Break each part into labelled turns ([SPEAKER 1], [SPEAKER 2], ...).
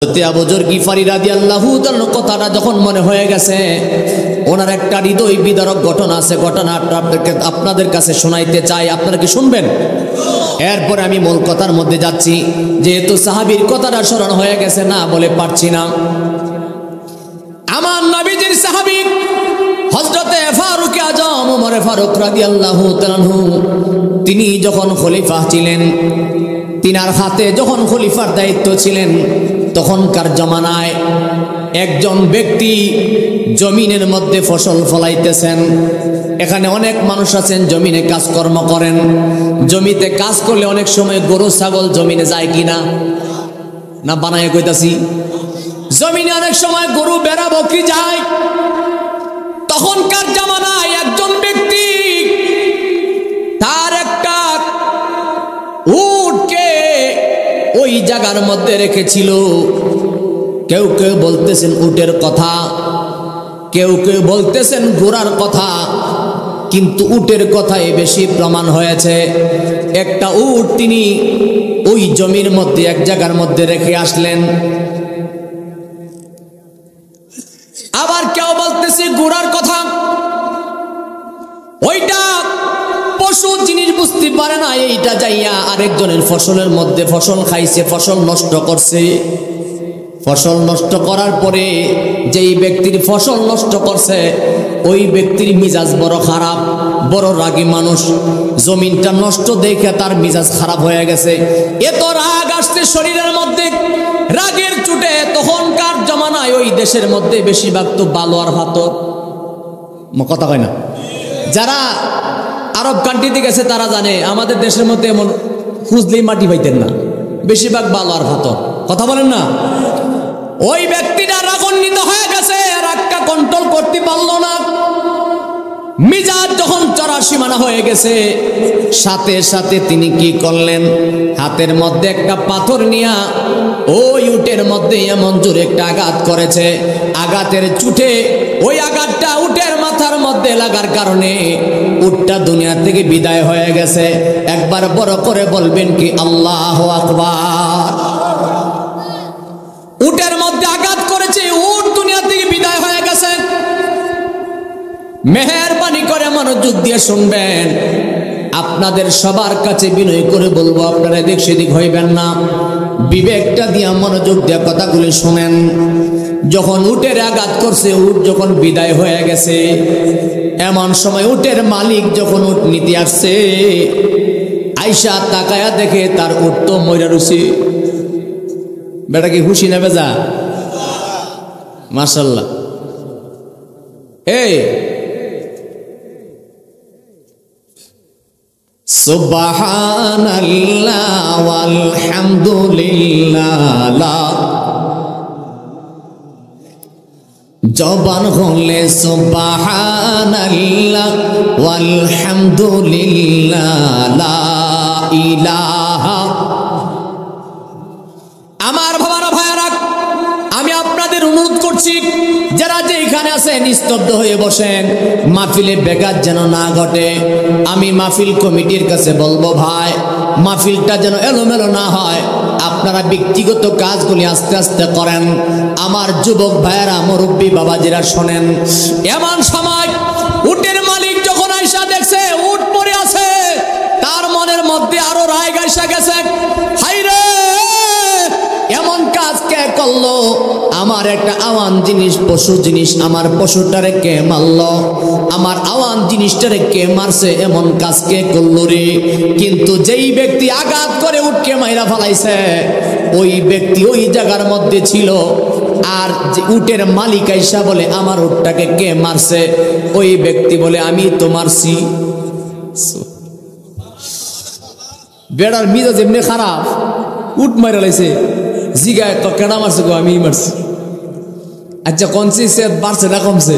[SPEAKER 1] আবুজর গিফারি রাদিয়াল্লাহু তাআলা কথাটা যখন মনে হয়ে গেছে, ওনার একটা হৃদয় বিদারক ঘটনা আছে, ঘটনাটা আপনাদের কাছে শোনাইতে চাই। আপনারা কি শুনবেন? এরপরে আমি মূল কথার মধ্যে যাচ্ছি। যেহেতু সাহাবীর কথাটা স্মরণ হয়ে গেছে, না বলে পারছি না। আমার নবীজির সাহাবী হযরতে ফারুক আজম ওমর ফারুক রাদিয়াল্লাহু তাআলা তিনি যখন খলিফা ছিলেন, তিনার হাতে যখন খলিফার দায়িত্ব ছিলেন, তখনকার জমানায় একজন ব্যক্তি জমিনের মধ্যে ফসল ফলাইতেছেন। এখানে অনেক মানুষ আছেন জমিনে কাজকর্ম করেন। জমিতে কাজ করলে অনেক সময় গরু ছাগল জমিনে যায় কিনা, না বানায় কইতাছি? জমিনে অনেক সময় গরু বেড়া বকরি যায়। তখনকার জামানায় একজন ব্যক্তি তার একটা উটকে ওই জায়গার মধ্যে রেখেছিল। কেউ কেউ বলতেছেন উটের কথা, কেউ কেউ বলতেছেন ঘোড়ার কথা, কিন্তু উটের কথাই বেশি প্রমাণ হয়েছে। একটা উট তিনি ওই জমির মধ্যে এক জায়গার মধ্যে রেখে আসলেন। আবার কেউ বলতেছে ঘোড়ার কথা। ওইটা পশু জিনিস বুঝতে পারে না, এইটা যাইয়া আরেকজনের ফসলের মধ্যে ফসল খাইছে, ফসল নষ্ট করছে। ফসল নষ্ট করার পরে যেই ব্যক্তির ফসল নষ্ট করছে ওই ব্যক্তির মিজাজ বড় খারাপ, বড় রাগী মানুষ। জমিনটা নষ্ট দেখে তার মিজাজ খারাপ হয়ে গেছে। এত রাগ আসছে শরীরের মধ্যে, রাগের চুটে। তখনকার জমানায় ওই দেশের মধ্যে বেশিরভাগ তো বালু আর পাথর, কথা কয় না? যারা আরব কান্ট্রিতে গেছে তারা জানে, আমাদের দেশের মধ্যে এমন খুঁজলেই মাটি পাইতেন না, বেশিরভাগ বালু আর পাথর। কথা বলেন না? ওই ব্যক্তিটা রাগান্বিত হয়ে গেছে, রাগটা কন্ট্রোল করতে পারলো না। মিজাজ যখন চড়া সীমানা হয়ে গেছে, সাথে সাথে তিনি কি করলেন, হাতের মধ্যে একটা পাথর নিয়া ওই উটের মধ্যে এমন জোরে একটা আঘাত করেছে। আঘাতের চুটে ওই আঘাতটা উটের মাথার মধ্যে লাগার কারণে উটটা দুনিয়া থেকে বিদায় হয়ে গেছে। একবার বড় করে বলবেন কি আল্লাহু আকবার। উটের মধ্যে আঘাত করেছে, উট দুনিয়া থেকে বিদায় হয়ে গেছে। মেহেরবানি করে মনোযোগ দিয়ে শুনবেন। আপনাদের সবার কাছে বিনয় করে বলবো, আপনারা এদিক সেদিক হইবেন না, বিবেকটা দিয়া মনোযোগ দিয়ে কথাগুলি শুনেন। যখন উটের আঘাত করছে, উট যখন বিদায় হয়ে গেছে, এমন সময় উটের মালিক যখন উট নিতে আসছে, আইসা তাকায়া দেখে তার উট তো মইরা রুছি। বেটা কি খুশি না বেজা? মাশাআল্লাহ। এই সুবহানাল্লাহ ওয়ালহামদুলিল্লাহ, জবান হলে সুবহানাল্লাহ ওয়ালহামদুলিল্লাহ লা ইলাহা। আমার বাবারা ভাইয়ারা, আমি আপনাদের অনুরোধ করছি, যারা যে এখানে আছেন নিস্তব্ধ হয়ে বসেন, মাহফিলে ব্যাঘাত যেন না ঘটে। আমি মাহফিল কমিটির কাছে বলবো, ভাই মাহফিলটা যেন এলোমেলো না হয়। আপনারা ব্যক্তিগত কাজগুলি আস্তে আস্তে করেন। আমার যুবক ভাইয়েরা, মুরব্বী বাবাজিরা শোনেন। এমন সময় উটের মালিক যখন আইসা দেখছে উট পড়ে আছে, তার মনের মধ্যে আরো রাগ আইসা গেছে। হাইরে, এমন কাজ কে করলো? আমার একটা আওয়ান জিনিস, পশু জিনিস, আমার পশুটারে কে মারলো? আমার আওয়ান জিনিসটারে কে মারছে? এমন কাজ কে করলো রে? কিন্তু যেই ব্যক্তি আঘাত করে উটকে মাইরা ফেলাইছে, ওই ব্যক্তি ওই জায়গার মধ্যে ছিল। আর যে উটের মালিক আইসা বলে, আমার উটটাকে কে মারছে? ওই ব্যক্তি বলে, আমি তো মারছি। বেড়ার মিজাজ এমনি খারাপ, উট মাইরা লাইছে। জিগায় তো কেনা মারছে গো? আমি মারছি। আচ্ছা কনসি সে বাড়ছে না কমছে?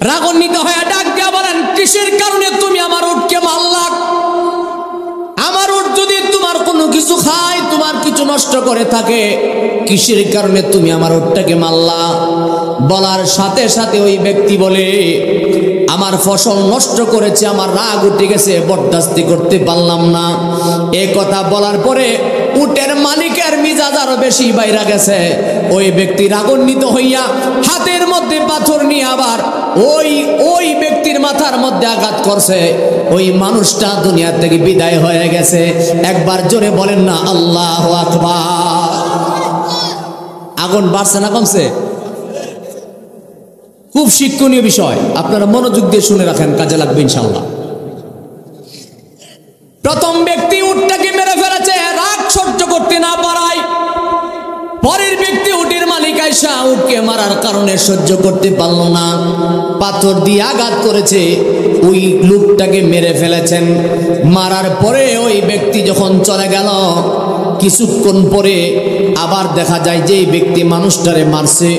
[SPEAKER 1] রাগান্বিত হয়ে ডাক দিয়া বলেন, কিসের কারণে তুমি আমার উটকে মারলা? আমার উট যদি তোমার কোনো কিছু খায়, তোমার কিছু নষ্ট করে থাকে, কিসের কারণে তুমি আমার উটটাকে মারলা? বলার সাথে সাথে ওই ব্যক্তি বলে, আমার ফসল নষ্ট করেছে, আমার রাগ উঠে গেছে, বরদাস্তি করতে পারলাম না। এই কথা বলার পরে উটের মালিকের মিজাজ আরো বেশি বাইরা গেছে। ওই ব্যক্তি রাগান্বিত হইয়া হাতের মধ্যে পাথর নিয়ে আবার ওই ব্যক্তির মাথার মধ্যে আঘাত করছে। ওই মানুষটা দুনিয়া থেকে বিদায় হয়ে গেছে। একবার জোরে বলেন না আল্লাহু আকবার। আগুন বাড়ছে না কমছে? খুব শিক্ষণীয় বিষয়, আপনারা মনোযোগ দিয়ে শুনে রাখেন, কাজে লাগবে ইনশাআল্লাহ। প্রথম ব্যক্তি উটটাকে মেরে ফেলেছে রাগ সহ্য করতে না পারায়। পরের ব্যক্তি উটের মালিক আয়েশা উটকে মারার কারণে সহ্য করতে পারল না, পাথর দিয়ে আঘাত করেছে, ওই লোকটাকে মেরে ফেলেছেন। মারার পরে ওই ব্যক্তি যখন চলে গেল, কিছুক্ষণ পরে আবার দেখা যায় যে ব্যক্তি মানুষটারে মারছে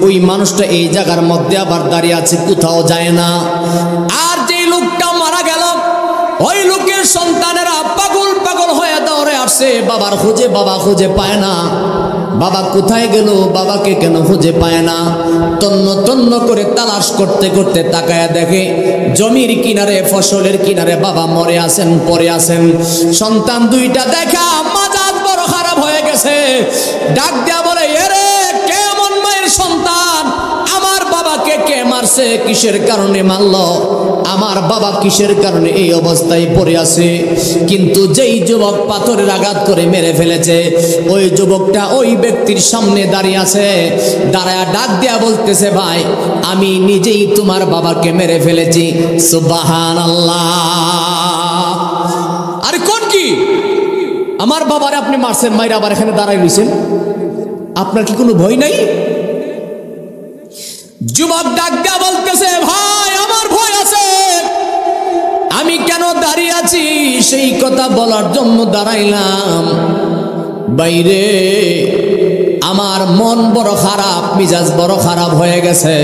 [SPEAKER 1] ওই মানুষটা এই জায়গার মধ্যে আবার দাঁড়িয়ে আছে, কোথাও যায় না। আর যে লোকটা মারা গেল ওই লোকের সন্তানেরা পাগল পাগল হয়ে দৌড়ে আসছে বাবার খোঁজে, বাবা খুঁজে পায় না। বাবা কোথায় গেল, বাবাকে কেন খুঁজে পায় না? তন্ন তন্ন করে তালাশ করতে করতে তাকায়া দেখে জমির কিনারে, ফসলের কিনারে বাবা মরে আছেন, পড়ে আছেন। সন্তান দুইটা দেখা মাজাজ বড় খারাপ হয়ে গেছে, ডাক দেয়া বলে, এরে কেমন মায়ের সন্তান, আমার বাবাকে কে মারছে, কিসের কারণে মারলো, আমার বাবা কিসের কারণে এই অবস্থায় পড়ে আছে? কিন্তু যেই যুবক পাথরের আঘাত করে মেরে ফেলেছে ওই যুবকটা ওই ব্যক্তির সামনে দাঁড়িয়ে আছে, দাঁড়ায়া ডাক দেয়া বলতেছে, ভাই আমি নিজেই তোমার বাবাকে মেরে ফেলেছি। সুবহানাল্লাহ। আরে কোন কি আমার বাবারে আপনি মারছেন, মাইরা আবার এখানে দাঁড়াই রইছেন, আপনার কি কোনো ভয় নাই? যুবক ডাক দেয়া বলতেছে, ভাই আমার ভয় আছে, আমি কেন দাঁড়িয়ে আছি সেই কথা বলার জন্য দাঁড়াইলাম। বাইরে আমার মন বড় খারাপ, মিজাজ বড় খারাপ হয়ে গেছে।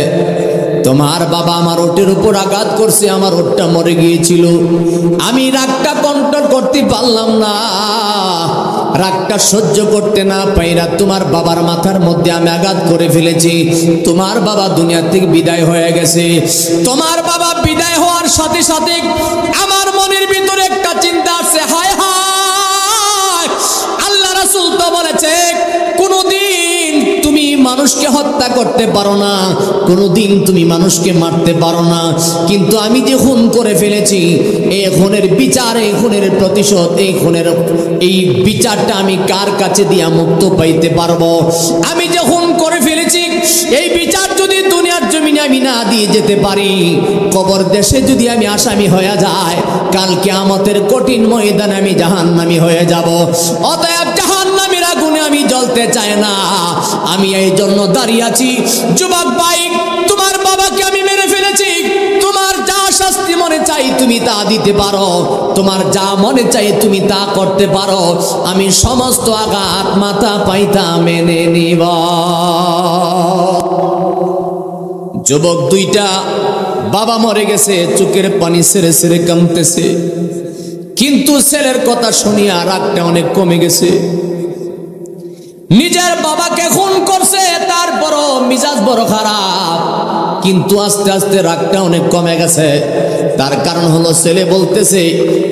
[SPEAKER 1] তোমার বাবা আমার ওটের উপর আঘাত করছে, আমার ওটটা মরে গিয়েছিল, আমি রাগটা কন্ট্রোল করতে পারলাম না, রাগটা সহ্য করতে না পাইরা তোমার বাবার মাথার মধ্যে আমি আঘাত করে ফেলেছি। তোমার বাবা দুনিয়া থেকে বিদায় হয়ে গেছে। তোমার বাবা বিদায় হওয়ার সাথে সাথে আমার মনের ভিতরে একটা চিন্তা আসছে, হায় হায়, আল্লাহ রাসূল তো বলেছে কোনদিন তুমি মানুষকে হত্যা করতে পারো না, কোনদিন তুমি মানুষকে মারতে পারো না, কিন্তু আমি যে খুন করে ফেলেছি এই খুনের বিচার, এই খুনের প্রতিশোধ, এই বিচারটা আমি কার কাছে দিয়া মুক্ত পাইতে পারবো? আমি যে খুন করে ফেলেছি এই বিচার যদি দুনিয়ার জমিনে আমি না দিয়ে যেতে পারি, কবর দেশে যদি আমি আসামি হয়ে যায়, কাল কিয়ামতের কঠিন ময়দানে আমি জাহান্নামী হয়ে যাব। অতএব জাহান্নামীর আগুনে আমি জ্বলতে চাই না, আমি এই জন্য দাঁড়িয়ে আছি। যুবক ভাই, তোমার বাবাকে আমি মেরে ফেলেছি, তোমার যা শাস্তি মনে চাই তুমি তা দিতে পারো, তোমার যা মনে চাই তুমি তা করতে পারো, আমি সমস্ত আঘাত মাথা পাইতা মেনে নিব। যুবক দুইটা বাবা মরে গেছে, চোখের পানি ছেড়ে ছেড়ে কাঁদতেছে, কিন্তু ছেলের কথা শুনিয়া রাগটা অনেক কমে গেছে। নিজের বাবাকে খুন করছে, তারপরও মিজাজ বড় খারাপ, কিন্তু আস্তে আস্তে রাগটা অনেক কমে গেছে। তার কারণ হলো ছেলে বলতেছে,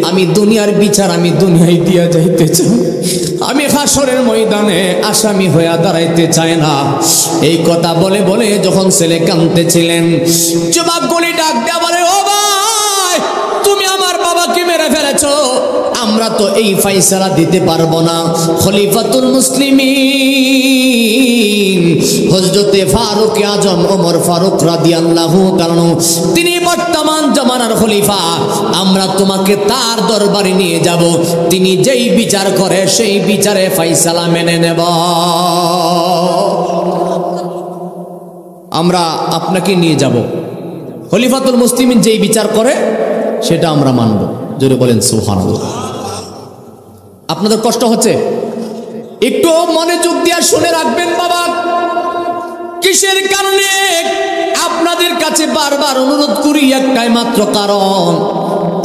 [SPEAKER 1] আমি দুনিয়ার বিচার আমি দুনিয়ায় দিয়া যাইতে চাই, আমি হাসরের ময়দানে আসামি হইয়া দাঁড়াইতে চাই না। এই কথা বলে বলে যখন ছেলে কাঁদতেছিলেন, যুবকগুলি ডাক দেয়া বলে, ও ভাই তুমি আমার বাবাকে মেরে ফেলেছো, আমরা তো এই ফাইসালা দিতে পারবো না। খলিফাতুল মুসলিমিন হযরতে ফারুক আজম ওমর ফারুক রাদিয়াল্লাহু তাআলা, তিনি বর্তমান জামানার খলিফা, আমরা তোমাকে তার দরবারে নিয়ে যাব, তিনি যেই বিচার করে সেই বিচারে ফাইসালা মেনে নেব। আমরা আপনাকে নিয়ে যাব, খলিফাতুল মুসলিমিন যেই বিচার করে সেটা আমরা মানব। জোরে বলেন সুবহানাল্লাহ। আপনাদের কষ্ট হচ্ছে? একটু মনোযোগ দিয়ে শুনে রাখবেন বাবা, কিসের কারণে আপনাদের কাছে বারবার অনুরোধ করি, একটাই মাত্র কারণ,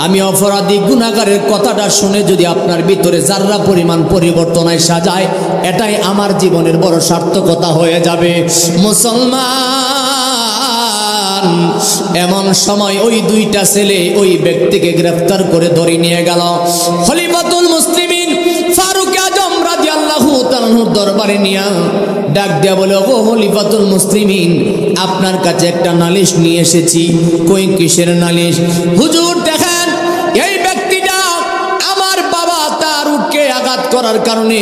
[SPEAKER 1] আমি অপরাধী গুনাহগারের কথাটা শুনে যদি আপনার ভিতরে যাররা পরিমাণ পরিবর্তন আসা যায়, এটাই আমার জীবনের বড় সার্থকতা হয়ে যাবে। মুসলমান, এমন সময় ওই দুইটা ছেলে ওই ব্যক্তিকে গ্রেফতার করে ধরে নিয়ে গেল। খলিফাতুল মুসলিমিন ফারুক আজম রাদিয়াল্লাহু তাআলা তাআলার দরবারে নিয়া ডাক দেয়া বলে, ও খলিফাতুল মুসলিমিন, আপনার কাছে একটা নালিশ নিয়ে এসেছি। কই কিসের নালিশ? হুজুর দেখেন, এই ব্যক্তিটা আমার বাবা তার উটকে আঘাত করার কারণে,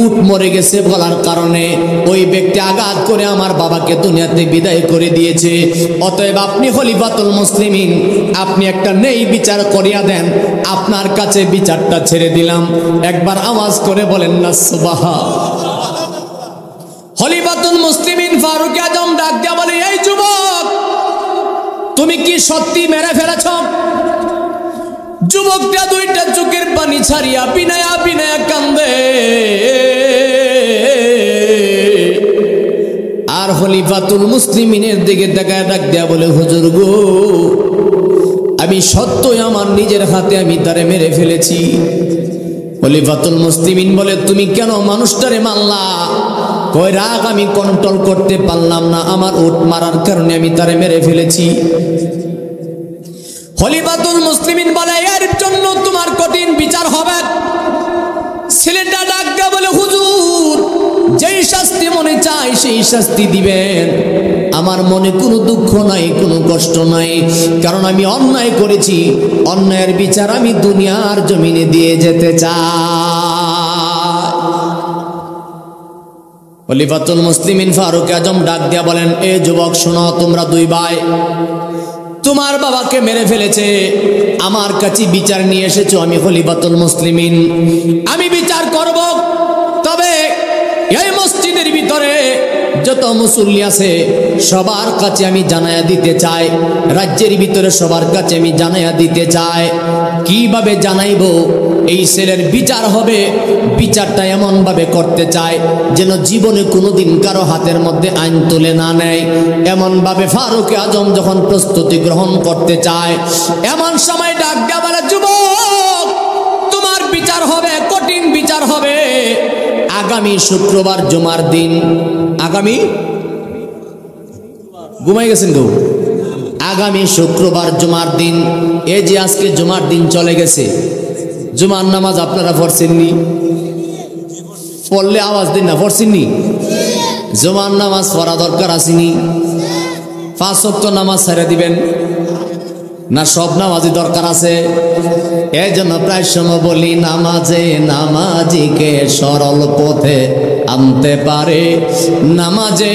[SPEAKER 1] উট মরে গেছে বলার কারণে ওই ব্যক্তি আঘাত করে আমার বাবাকে দুনিয়াতে বিদায় করে দিয়েছে। অতএব আপনি খলিফাতুল মুসলিমিন, আপনি একটা নেই বিচার করিয়া দেন, আপনার কাছে বিচারটা ছেড়ে দিলাম। একবার আওয়াজ করে বলেন না সুবহানাল্লাহ। খলিফাতুল মুসলিমিন ফারুক আজম ডাক দিয়া বলে, এই যুবক, তুমি কি সত্যি মেরে ফেলেছ? যুবকটা দুইটা চোখের পানি ছাড়িয়া বিনায়া বিনায়া কান্দে। আর খলিফাতুল মুসলিমিনের দিকে তাকায় ডাক দেয়া বলে, হুজুর গো, আমি সত্যই আমার নিজের হাতে আমি তারে মেরে ফেলেছি। খলিফাতুল মুসলিমিন বলে, তুমি কেন মানুষটারে মারলা? কই রাগ আমি কন্ট্রোল করতে পারলাম না, আমার উট মারার কারণে আমি তারে মেরে ফেলেছি। খলিফাতুল মুসলিমিন বলে, এর জন্য তোমার কঠিন বিচার হবে। ছেলেটা ডাক দিয়া বলে, হুজুর, যেই শাস্তি মনে চাই সেই শাস্তি দিবেন, আমার মনে কোনো দুঃখ নাই, কোনো কষ্ট নাই, কারণ আমি অন্যায় করেছি। অন্যায়ের বিচার আমি দুনিয়ার জমিনে দিয়ে যেতে চাই। খলিফাতুল মুসলিমিন ফারুক আজম ডাক দিয়া বলেন, এ যুবক শোনো, তোমরা দুই ভাই, তোমার বাবাকে মেরে ফেলেছে, আমার কাছে বিচার নিয়ে এসেছো। আমি খলিফাতুল মুসলিমিন, আমি বিচার করব। তবে এই মসজিদের ভিতরে যত মুসল্লি আছে সবার কাছে আমি জানায়া দিতে চাই, রাজ্যের ভিতরে সবার কাছে আমি জানায়া দিতে চাই। কিভাবে জানাইব? এই ছেলের বিচার হবে, বিচারটা এমন ভাবে করতে চাই যেন জীবনে কোনোদিন কারো হাতের মধ্যে আইন তুলে না নেয়। এমন ভাবে ফারুক আজম যখন প্রস্তুতি গ্রহণ করতে চায়, এমন সময় ডাক দেয়া বলে, যুবক, তোমার বিচার হবে, কঠিন বিচার হবে। আগামী শুক্রবার জুমার দিন, আগামী ঘুমাই গেছেন গো, আগামী শুক্রবার জুমার দিন, এই যে আজকে জুমার দিন চলে গেছে, জুমার নামাজ আপনারা পড়ছেননি? পড়লে আওয়াজ দিন না, পড়ছেননি? জুমার নামাজ পড়া দরকার আসেনি? 5 ওয়াক্ত নামাজ ছেড়ে দিবেন না সব নামাজই দরকার আছে? এই জন্য প্রায় সময় বলি, নামাজে নামাজিকে সরল পথে আনতে পারে। নামাজে,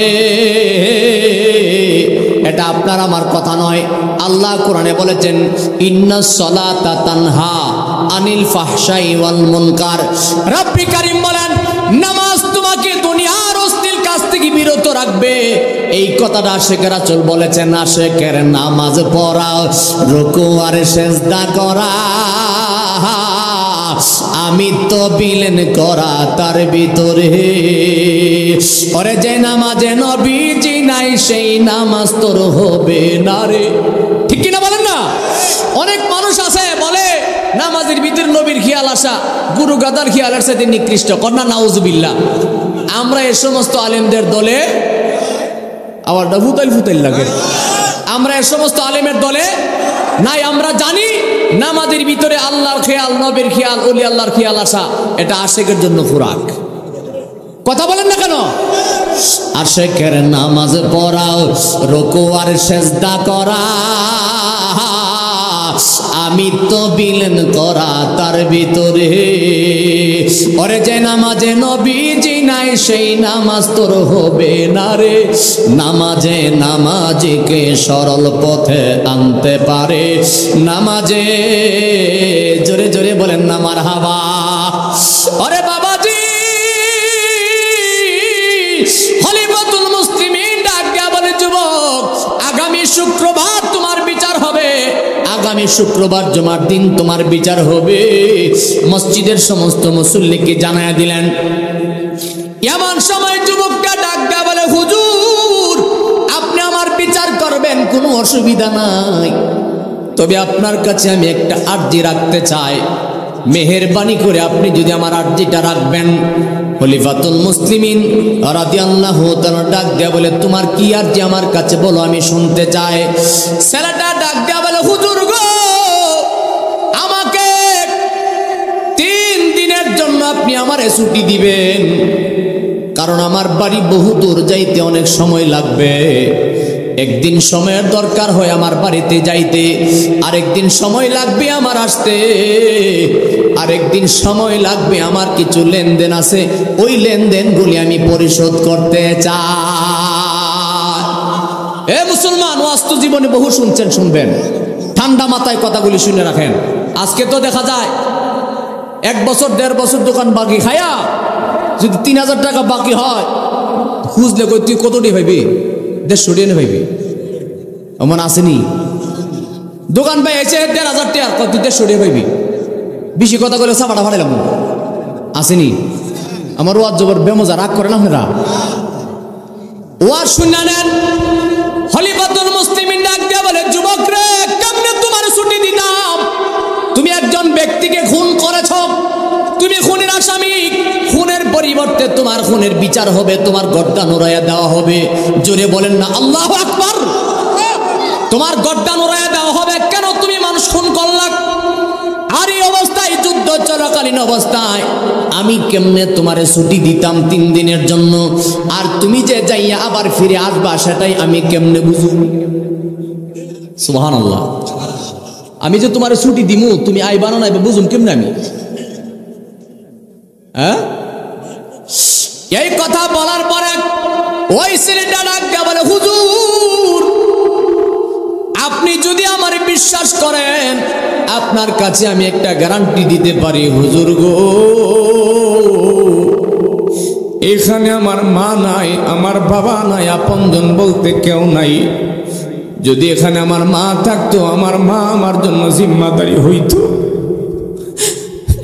[SPEAKER 1] এটা আপনার আমার কথা নয়, আল্লাহ কোরআনে বলেছেন, ইন্নাস সালাতা তানহা আনিল ফাহশাই ওয়াল মুনকার। রব্বি কারীম বলেন, নামাজ তোমাকে দুনিয়ার অশ্লীল কাজ থেকে বিরত রাখবে। এই কথাটা আশিকের রাসূল বলেছেন, আশিকের নামাজ পড়া, রুকু আর সিজদা করা, আমি তো বিলেন করা তার ভিতরে। ওরে যে নামাজে নবীজি নাই, সেই নামাজ তোর হবে না রে। ঠিক কিনা বলেন না? অনেক মানুষ আছে বলে নামাজের ভিতরে নবীর খেয়াল আসা গুরু গাদার খেয়ালের সাথে নিকৃষ্ট, কন্যা নাউজুবিল্লাহ। আমরা এই সমস্ত আলেমদের দলে, আওয়াজটা ফুতাইল ফুতাইল লাগে, আমরা এই সমস্ত আলেমের দলে নাই। আমরা জানি নামাজের ভিতরে আল্লাহর খেয়াল, নবীর খেয়াল, ওলি আল্লাহর খেয়াল আসা, এটা আশিকের জন্য খোরাক। কথা বলেন না কেন? আশিকের নামাজ পড়া, রুকু আর সিজদা করা, আমি তো বিলেন করা তার ভিতরে। ওরে যে নামাজে নবীজি নাই, সেই নামাজ তোর হবে না রে। নামাজে নামাজিকে সরল পথে আনতে পারে। নামাজে, জোরে জোরে বলেন না মারহাবা। ওরে বাবাজি, খলিফাতুল মুসলিমিন ডাক দিয়া বলে, যুবক, আগামী শুক্রবার তোমার বিচার হবে, আগামী শুক্রবার জুমার দিন তোমার বিচার হবে। মসজিদের সমস্ত মুসল্লিকে জানায়া দিলেন। এমন সময় যুবকটা ডাক দেয়া বলে, হুজুর, আপনি আমার বিচার করবেন, কোনো অসুবিধা নাই, তবে আপনার কাছে আমি একটা আরজি রাখতে চাই, মেহেরবানি করে আপনি যদি আমার আরজিটা রাখবেন। খলিফাতুল মুসলিমিন রাদিয়াল্লাহু তাআলা ডাক দেয়া বলে, তোমার কি আরজি আমার কাছে বলো, আমি শুনতে চাই। ছেলেটা ডাক দেয়া বলে, হুজুর গো, আমাকে 3 দিনের জন্য আপনি আমারে ছুটি দিবেন, কারণ আমার বাড়ি বহু দূর, যাইতে অনেক সময় লাগবে। একদিন সময়ের দরকার হয় আমার বাড়িতে যাইতে, আরেকদিন সময় লাগবে আমার আসতে, আরেকদিন সময় লাগবে আমার কিছু লেনদেন আছে, ওই লেনদেনগুলি আমি পরিশোধ করতে চাই। এ মুসলমান, ওয়াজ তো জীবনে বহু শুনছেন, শুনবেন, ঠান্ডা মাথায় কথাগুলি শুনে রাখেন। আজকে তো দেখা যায় 1 বছর 1.5 বছর দোকান বাকি খায়া যদি 3000 টাকা বাকি হয়, খুঁজলে কই তুই কতটি ভাইবি? 150 টাকা ভাইবি। এমন আসেনি? দোকান ভাই এসে 1500 টাকা কত, তুই 150 টাকা ভাইবি। বেশি কথা বলে সাবাটা ফাটাইলাম, আসেনি? আমার ওয়াজ জবর বেমজা, রাগ করেন আপনারা। ওয়াজ শুনে নেন। খলিফাতুল মুসলিমিন ডাক দিয়া বলে, যুবক রে, কেমনে তোমার ছুটি দিতাম? তুমি একজন ব্যক্তিকে খুন করেছ, তুমি খুনের আসামি, খুনের পরিবর্তে তোমার খুনের বিচার হবে, তোমার গর্দান উড়াইয়া দেওয়া হবে। জোরে বলেন না আল্লাহু আকবার। তোমার গর্দান উড়াইয়া দেওয়া হবে। কেন? তুমি মানুষ খুন করলা। আর এই অবস্থায়, যুদ্ধ চলাকালীন অবস্থায় আমি কেমনে তোমারে ছুটি দিতাম 3 দিনের জন্য, আর তুমি যে যাইয়া আবার ফিরে আসবা সেটাই আমি কেমনে বুঝব? সুবহানাল্লাহ। আমি যে তোমারে ছুটি দিমু, তুমি আইবা না আইবা বুঝুম কেমনে আমি? হ্যাঁ, এই কথা বলার পরে ওই ছেলেটা ডাক দিয়া বলে, হুজুর, আপনি যদি আমার বিশ্বাস করেন, আপনার কাছে আমি একটা গ্যারান্টি দিতে পারি। হুজুর গো, এখানে আমার মা নাই, আমার বাবা নাই, আপনজন বলতে কেউ নাই। যদি এখানে আমার মা থাকতো, আমার মা আমার জন্য জিম্মাদারি হইতো।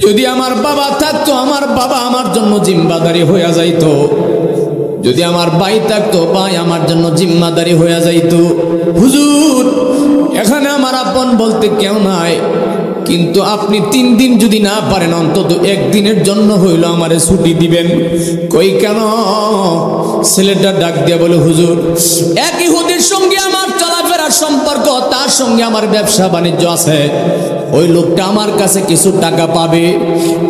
[SPEAKER 1] যদি আমার বাবা থাকতো, আমার বাবা আমার জন্য জিম্মাদারি হইয়া যাইতো। যদি আমার ভাই থাকতো, ভাই আমার জন্য জিম্মাদারি হইয়া যাইতো। হুজুর, এখানে আমার আপন বলতে কেউ নাই, কিন্তু আপনি 3 দিন যদি না পারেন, অন্তত 1 দিনের জন্য হইলো আমারে ছুটি দিবেন। কই কেন? ছেলেটা ডাক দিয়া বলে, হুজুর, এক ইহুদির সঙ্গে আমার চলাফেরার সম্পর্ক, তার সঙ্গে আমার ব্যবসা বাণিজ্য আছে। ওই লোকটা আমার কাছে কিছু টাকা পাবে,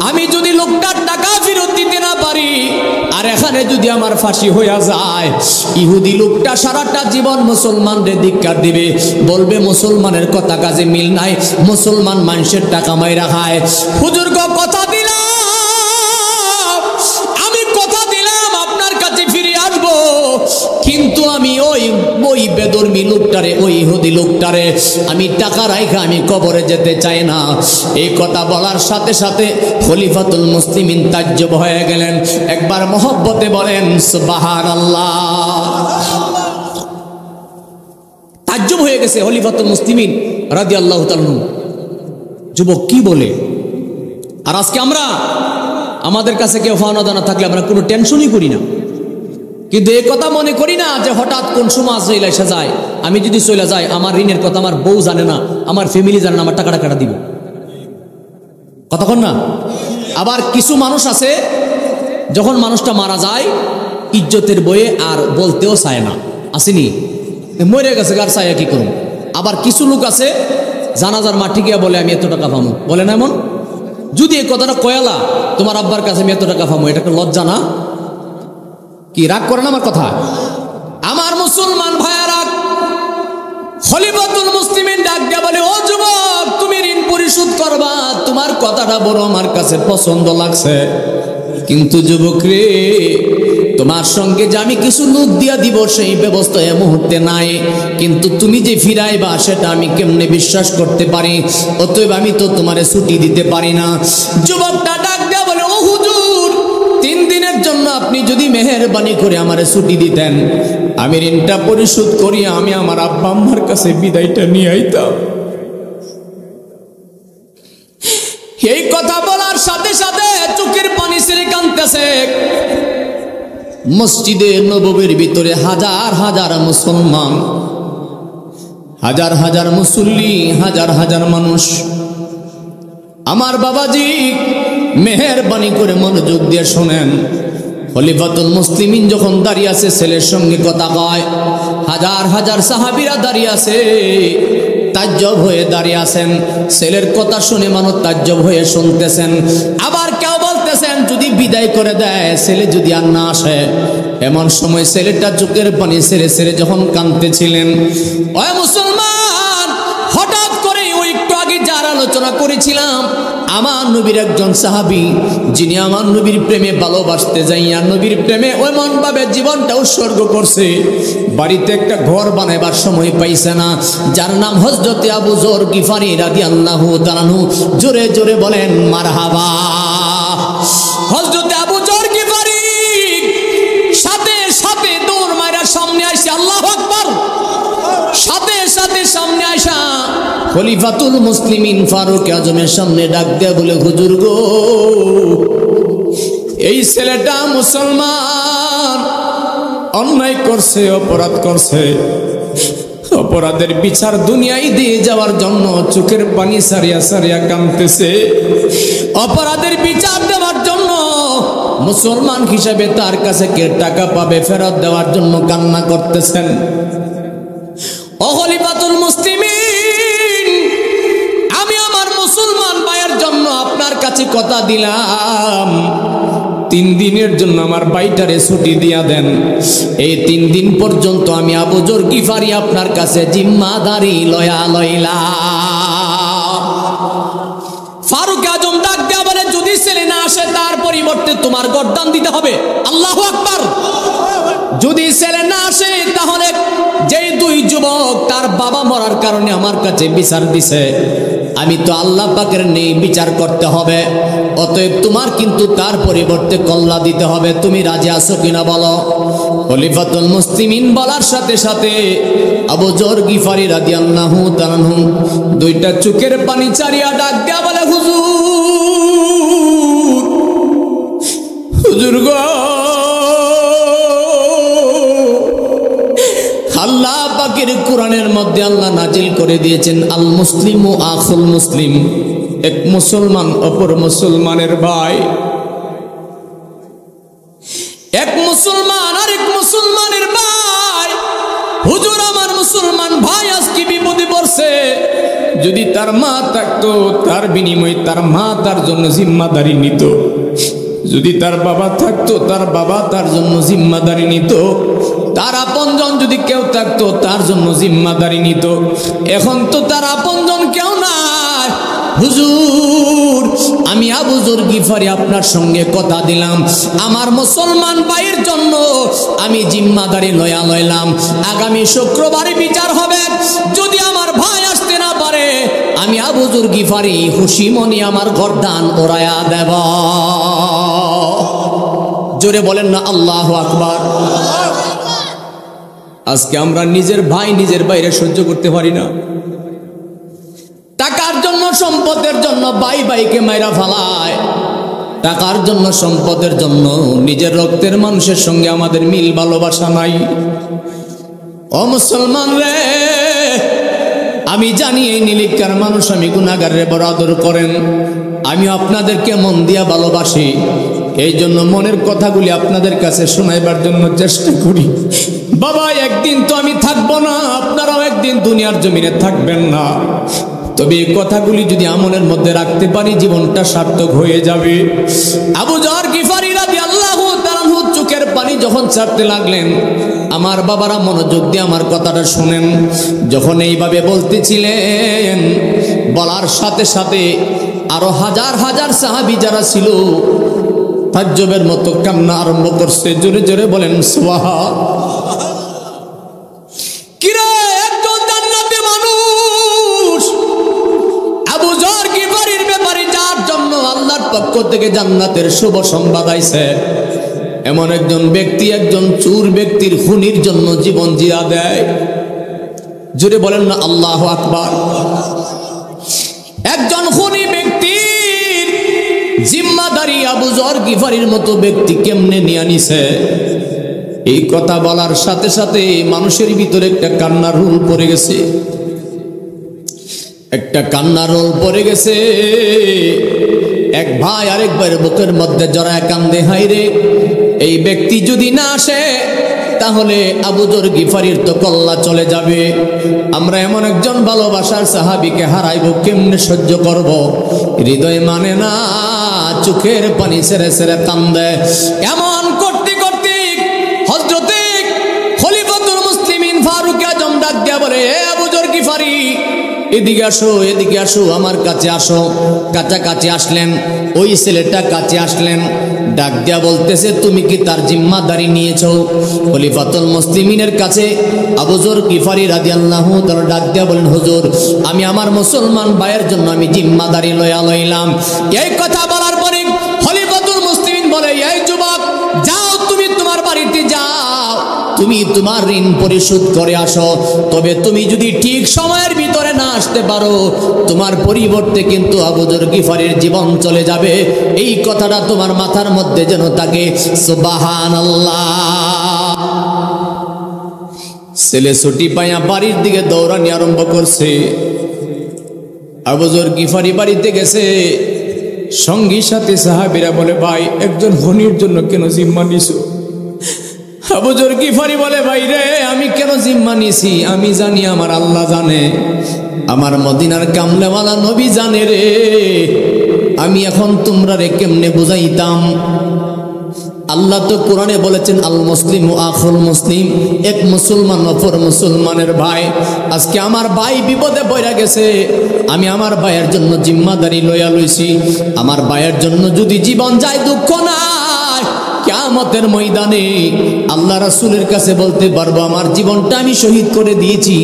[SPEAKER 1] আমি যদি লোকটার টাকা ফেরত দিতে না পারি, আর এখানে যদি আমার ফাঁসি হইয়া যায়, ইহুদি লোকটা সারাটা জীবন মুসলমানদের ধিক্কার দিবে, বলবে মুসলমানের কথা কাজে মিল নাই, মুসলমান মানুষের টাকা মাইরা খায়। হুজুর গো, কথা দিলাম, আমি কথা দিলাম আপনার কাছে ফিরে আসবো, কিন্তু আমি ওই বেদর্মী লোকটারে, ওই ইহুদি লোকটারে আমি টাকা রাইখা আমি কবরে যেতে চাই না। এই কথা বলার সাথে সাথে খলিফাতুল মুসলিমিন তাজ্জব হয়ে গেলেন। একবার মহব্বতে বলেন সুবহানাল্লাহ। তাজ্জব হয়ে গেছে খলিফাতুল মুসলিমিন রাদিয়াল্লাহু তাআলা। যুবক কি বলে? আর আজকে আমরা, আমাদের কাছে কেউ ফাওনা দানা থাকলে আমরা কোনো টেনশনই করি না, কিন্তু এই কথা মনে করি না যে হঠাৎ কোন সময় চলে এসে যায়, আমি যদি চলে যাই, আমার ঋণের কথা আমার বউ জানে না, আমার ফ্যামিলি জানে না, আমার টাকাটা কাটা দিব। কতক্ষণ না? আবার কিছু মানুষ আছে, যখন মানুষটা মারা যায়, ইজ্জতের বয়ে আর বলতেও চায় না, আসেনি? মরে গেছে, আর চায় কি করুন? আবার কিছু লোক আছে, জানাজার মাটি গিয়া বলে আমি এত টাকা পাবো, বলে না এমন? যদি এই কথাটা কয়ালা তোমার আব্বার কাছে আমি এত টাকা পাবো, এটা একটা লজ্জা না? কি রাগ করেন আমার কথা? আমার মুসলমান ভাইয়ারা, খলিফাতুল মুসলিমিন ডাক দিয়া বলে, ও যুবক, তুমি ঋণ পরিশোধ করবা, তোমার কথাটা বড় আমার কাছে পছন্দ লাগছে, কিন্তু যুবক রে, তোমার সঙ্গে যে আমি কিছু লোক দিয়া দিব সেই ব্যবস্থা এই মুহূর্তে নাই, কিন্তু তুমি যে ফিরাইবা সেটা আমি কেমনে বিশ্বাস করতে পারি? অতএব আমি তো তোমারে ছুটি দিতে পারি না। যুবকটা ডাক দিয়া বলে, ও হুজুর, 3 দিনের জন্য আপনি যদি মেহেরবানি করে আমারে ছুটি দিতেন, আমি ঋণটা পরিশোধ করিয়া আমি আমার আব্বা আম্মার কাছে বিদায়টা নিয়ে আইতাম। এই কথা বলার সাথে সাথে চোখের পানি ছেড়ে কাঁদতেছে। মসজিদে নববীর ভিতরে হাজার হাজার মুসলমান, হাজার হাজার মুসল্লি, হাজার হাজার মানুষ। আমার বাবাজি, মেহেরবানি করে মনোযোগ দিয়ে শোনেন। খলিফাতুল মুসলিমিন যখন দাঁড়িয়ে আছে, ছেলের সঙ্গে কথা কয়, হাজার হাজার সাহাবীরা দাঁড়িয়ে আছে, তাজ্জব হয়ে দাঁড়িয়ে আছেন। ছেলের কথা শুনে মানুষ তাজ্জব হয়ে শুনতেছেন। আবার কেউ বলতেছেন, যদি বিদায় করে দেয়, ছেলে যদি আর না আসে। এমন সময় ছেলেটা চোখের পানি ছেড়ে ছেড়ে যখন কাঁদতেছিলেন, ওই মুসলমান, হঠাৎ করে ওই একটু আগে যার আলোচনা করেছিলাম, আমার নবীর একজন সাহাবী, যিনি আমার নবীর প্রেমে ভালোবাসতে যাইয়া নবীর প্রেমে ওইমন ভাবে জীবনটা উৎসর্গ করছে, বাড়িতে একটা ঘর বানাবার সময় পাইছে না, যার নাম হযরতে আবু যর গিফারি রাদিয়াল্লাহু তাআলা আনহু। জোরে জোরে বলেন মারহাবা। হযরতে আবু যর গিফারি সাথে সাথে দৌড় মাইরা সামনে আইসা, আল্লাহু আকবার, সাথে সাথে সামনে আইসা খলিফাতুল মুসলিমিন ফারুক আজমের সামনে ডাক দেয়া বলে, হুজুর গো, এই ছেলেটা মুসলমান, অন্যায় করছে, অপরাধ করছে, অপরাধের বিচার দুনিয়ায় দিয়ে যাওয়ার জন্য চোখের পানি সারিয়া সারিয়া কাঁদতেছে। অপরাধের বিচার দেওয়ার জন্য মুসলমান হিসাবে তার কাছে কে টাকা পাবে ফেরত দেওয়ার জন্য কান্না করতেছেন। ও খলিফাতুল মুসলিমিন, আমি আমার মুসলমান ভাইয়ের জন্য আপনার কাছে কথা দিলাম, 3 দিনের জন্য আমার ভাইটারে ছুটি দিয়া দেন। এই 3 দিন পর্যন্ত আমি আবু যর গিফারি আপনার কাছে জিম্মাদারি লয়া লইলাম। ফারুক আজম ডাক দেয়া বলে, যদি ছেলে না আসে তার পরিবর্তে তোমার গর্দান দিতে হবে। আল্লাহু আকবার। যদি ছেলে না আসে তাহলে যেই 2 যুবক তার বাবা মরার কারণে আমার কাছে বিচার দিছে, আমি তো আল্লাহ পাকের নেই, বিচার করতে হবে, অতএব তোমার কিন্তু তার পরিবর্তে কল্লা দিতে হবে। তুমি রাজি আছো কিনা বলো। খলিফাতুল মুসলিমিন বলার সাথে সাথে আবু যর গিফারি রাদিয়াল্লাহু তাআলা আনহু 2টা চোখের পানি চারিয়া ডাক দেয়া বলে, হুজুর গো, আল্লাহ পাকের কোরআনের মধ্যে আল্লাহ নাজিল করে দিয়েছেন, আল মুসলিমু আখুল মুসলিম, এক মুসলমান অপর মুসলমানের ভাই। এক মুসলমান আরেক মুসলমানের ভাই। হুজুর, আমার মুসলমান ভাই আজকে বিপদে পড়ছে, যদি তার মা থাকতো তার বিনিময়ে তার মা তার জন্য জিম্মাদারি নিত, যদি তার বাবা থাকতো তার বাবা তার জন্য জিম্মাদারি নিত, তার আপনজন যদি কেউ থাকতো তার জন্য জিম্মাদারি নিত। এখন তো তার আপনজন কেউ নাই। হুজুর, আমি আবু যর গিফারি আপনার সঙ্গে কথা দিলাম, আমার মুসলমান ভাইয়ের জন্য আমি জিম্মাদারি লয়া লইলাম। আগামী শুক্রবারে বিচার হবে, যদি আমার ভাই আসতে না পারে আমি আবু যর গিফারি খুশি মনে আমার গর্দান ওড়ায়া দেব। জোরে বলেন না আল্লাহু আকবার। আজকে আমরা নিজের ভাই নিজের বাইরে সহ্য করতে পারি না। টাকার জন্য সম্পদের জন্য ভাই ভাইকে মাইরা ফেলায়, টাকার জন্য সম্পদের জন্য নিজের রক্তের মানুষের সঙ্গে আমাদের মিল ভালোবাসা নাই। ও মুসলমান রে, আমি জানি এই নীলিকার মানুষ, আমি গুনাহগারের বড় আদর করেন, আমি আপনাদেরকে মন দিয়া ভালোবাসি, এই জন্য মনের কথাগুলি আপনাদের কাছে শোনাইবার জন্য চেষ্টা করি। বাবা, একদিন তো আমি থাকবো না, আপনারাও একদিন দুনিয়ার জমিনে থাকবেন না, তবে এই কথাগুলি যদি আমলের মধ্যে রাখতে পারি জীবনটা সার্থক হয়ে যাবে। আবু যর গিফারি রাদিয়াল্লাহু তাআলা আনহু চোখের পানি যখন ছাড়তে লাগলেন, আমার বাবারা মনোযোগ দিয়ে আমার কথাটা শুনেন। যখন এইভাবে বলতেছিলেন, বলার সাথে সাথে আরো হাজার হাজার সাহাবী যারা ছিল তাজ্জবের মতো কান্না আরম্ভ করছে। জোরে জোরে বলেন সুবহান। কিরে, একজন জান্নাতি মানুষ আবু যর গিফারির ব্যাপারে, যার জন্য আল্লাহর পক্ষ থেকে জান্নাতের শুভ সংবাদ আইছে, এমন একজন ব্যক্তি একজন চোর ব্যক্তির খুনির জন্য জীবন জিয়া দেয়। জোরে বলেন না আল্লাহু আকবার। একজন খুনি ব্যক্তির জিম্মাদারি আবু যর গিফারির মতো ব্যক্তি কেমনে নিয়ে নিছে, এই কথা বলার সাথে সাথে মানুষের ভিতরে একটা কান্নার রোল পড়ে গেছে, একটা কান্নার রোল পড়ে গেছে। এক ভাই আরেক ভাইয়ের বুকের মধ্যে জড়ায় কান্দে, হায় রে, এই ব্যক্তি যদি না আসে তাহলে আবু যর গিফারির তো কল্লা চলে যাবে। আমরা এমন একজন ভালোবাসার সাহাবীকে হারাইব, কেমনে সহ্য করব? হৃদয় মানে না, চোখের পানি ছেড়ে ছেড়ে কান্দে। এমন করতে করতে হযরতে খলিফাতুল মুসলিমিন ফারুক আজম ডাক দিয়া বলে, হে আবু যর গিফারি, এদিকে আসো, এদিকে আসো, আমার কাছে আসো। কাছাকাছি আসলেন, ওই ছেলেটা কাছে আসলেন, ডাক দিয়া বলতেছে, তুমি কি তার জিম্মাদারি নিয়েছো? খলিফাতুল মুসলিমিনের কাছে আবু যর গিফারি রাদিয়াল্লাহু তাআলা ডাক দিয়া বলেন, হুজুর, আমি আমার মুসলমান ভাইয়ের জন্য আমি জিম্মাদারি লইলাম। এই কথা বলার পরে খলিফাতুল মুসলিমিন বলে, এই যুবক, যাও, তুমি তোমার বাড়িতে যাও, তুমি তোমার ঋণ পরিশোধ করে আসো। তবে তুমি যদি ঠিক সময়ের ভিতরে না আসতে পারো, তোমার পরিবর্তে কিন্তু আবু যর গিফারির জীবন চলে যাবে। এই কথাটা তোমার মাথার মধ্যে যেন থাকে। সুবহানাল্লাহ। ছেলে ছুটি পাইয়া বাড়ির দিকে দৌড়ানি আরম্ভ করছে। আবু যর গিফারি বাড়িতে গেছে, সঙ্গী সাথে সাহাবীরা বলে, ভাই, একজন ধনীর জন্য কেন জিম্মা নিছো? আবু যর গিফারি বলে, ভাই রে, আমি কেন জিম্মা নিছি আমি জানি, আমার আল্লাহ জানে, আমার মদিনার কামলেওয়ালা নবী জানে রে। আমি এখন তোমরা রে কেমনে বুঝাইতাম? আল্লাহ তো কোরআনে বলেছেন, আল মুসলিমু আখুল মুসলিম, এক মুসলমান অপর মুসলমানের ভাই। আজকে আমার ভাই বিপদে পড়ে গেছে, আমি আমার ভাইয়ের জন্য জিম্মাদারি লইছি। আমার ভাইয়ের জন্য যদি জীবন যায়, দুঃখ নাই, কিয়ামতের ময়দানে আল্লাহ রাসূলের কাছে বলতে পারবো, আমার জীবনটা আমি শহীদ করে দিয়েছি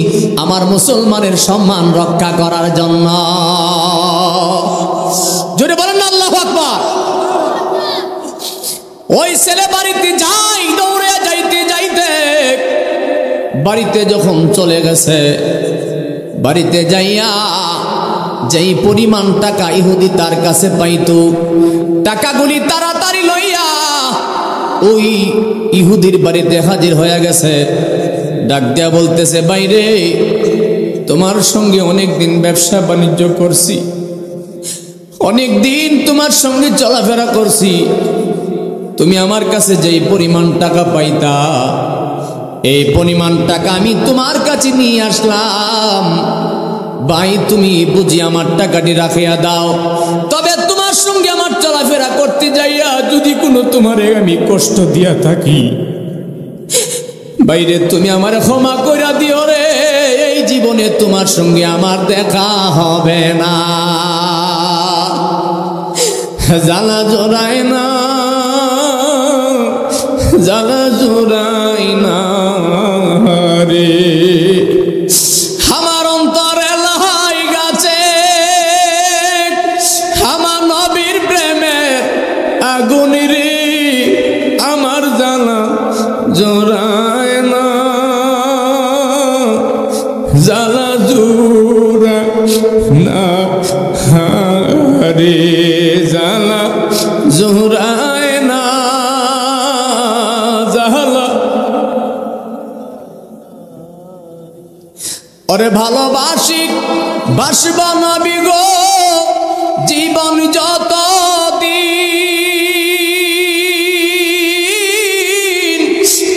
[SPEAKER 1] আমার মুসলমানের সম্মান রক্ষা করার জন্য। জোরে বলেন না আল্লাহু আকবার। ওই ছেলে বাড়িতে যাই, দৌড়ে যাইতে যাইতে বাড়িতে যখন চলে গেছে, বাড়িতে যাইয়া যেই পরিমাণ টাকা ইহুদি তার কাছে পাইতো, টাকাগুলি তাড়াতাড়ি লইয়া ওই ইহুদির বাড়িতে হাজির হয়ে গেছে। ডাক দিয়া বলতেছে, বাইরে, তোমার সঙ্গে অনেক দিন ব্যবসা বাণিজ্য করছি, অনেক দিন তোমার সঙ্গে চলাফেরা করছি, তুমি আমার কাছে যেই পরিমাণ টাকা পাইতা, এই পরিমাণ টাকা আমি তোমার কাছে নিয়ে আসলাম। ভাই, তুমি বুঝি আমার টাকাটি রাখিয়া দাও। তবে তোমার সঙ্গে আমার চলাফেরা করতে যাইয়া যদি কোনো তোমারে আমি কষ্ট দিয়া থাকি, বাইরে তুমি আমার ক্ষমা কইরা দিও রে। এই জীবনে তোমার সঙ্গে আমার দেখা হবে না। জ্বালা জোড়ায় না, জ্বালা জোড়াই না রে, আমার অন্তরে লাই গেছে, আমার নবীর প্রেমে আগুন রে, আমার জ্বালা জোড়ায় না, জ্বালা জোড়ায় না রে, জ্বালা জোড়ায় না, জ্বালা। ওরে ভালোবাসি বাসব নবী গো, জীবন যত দিন,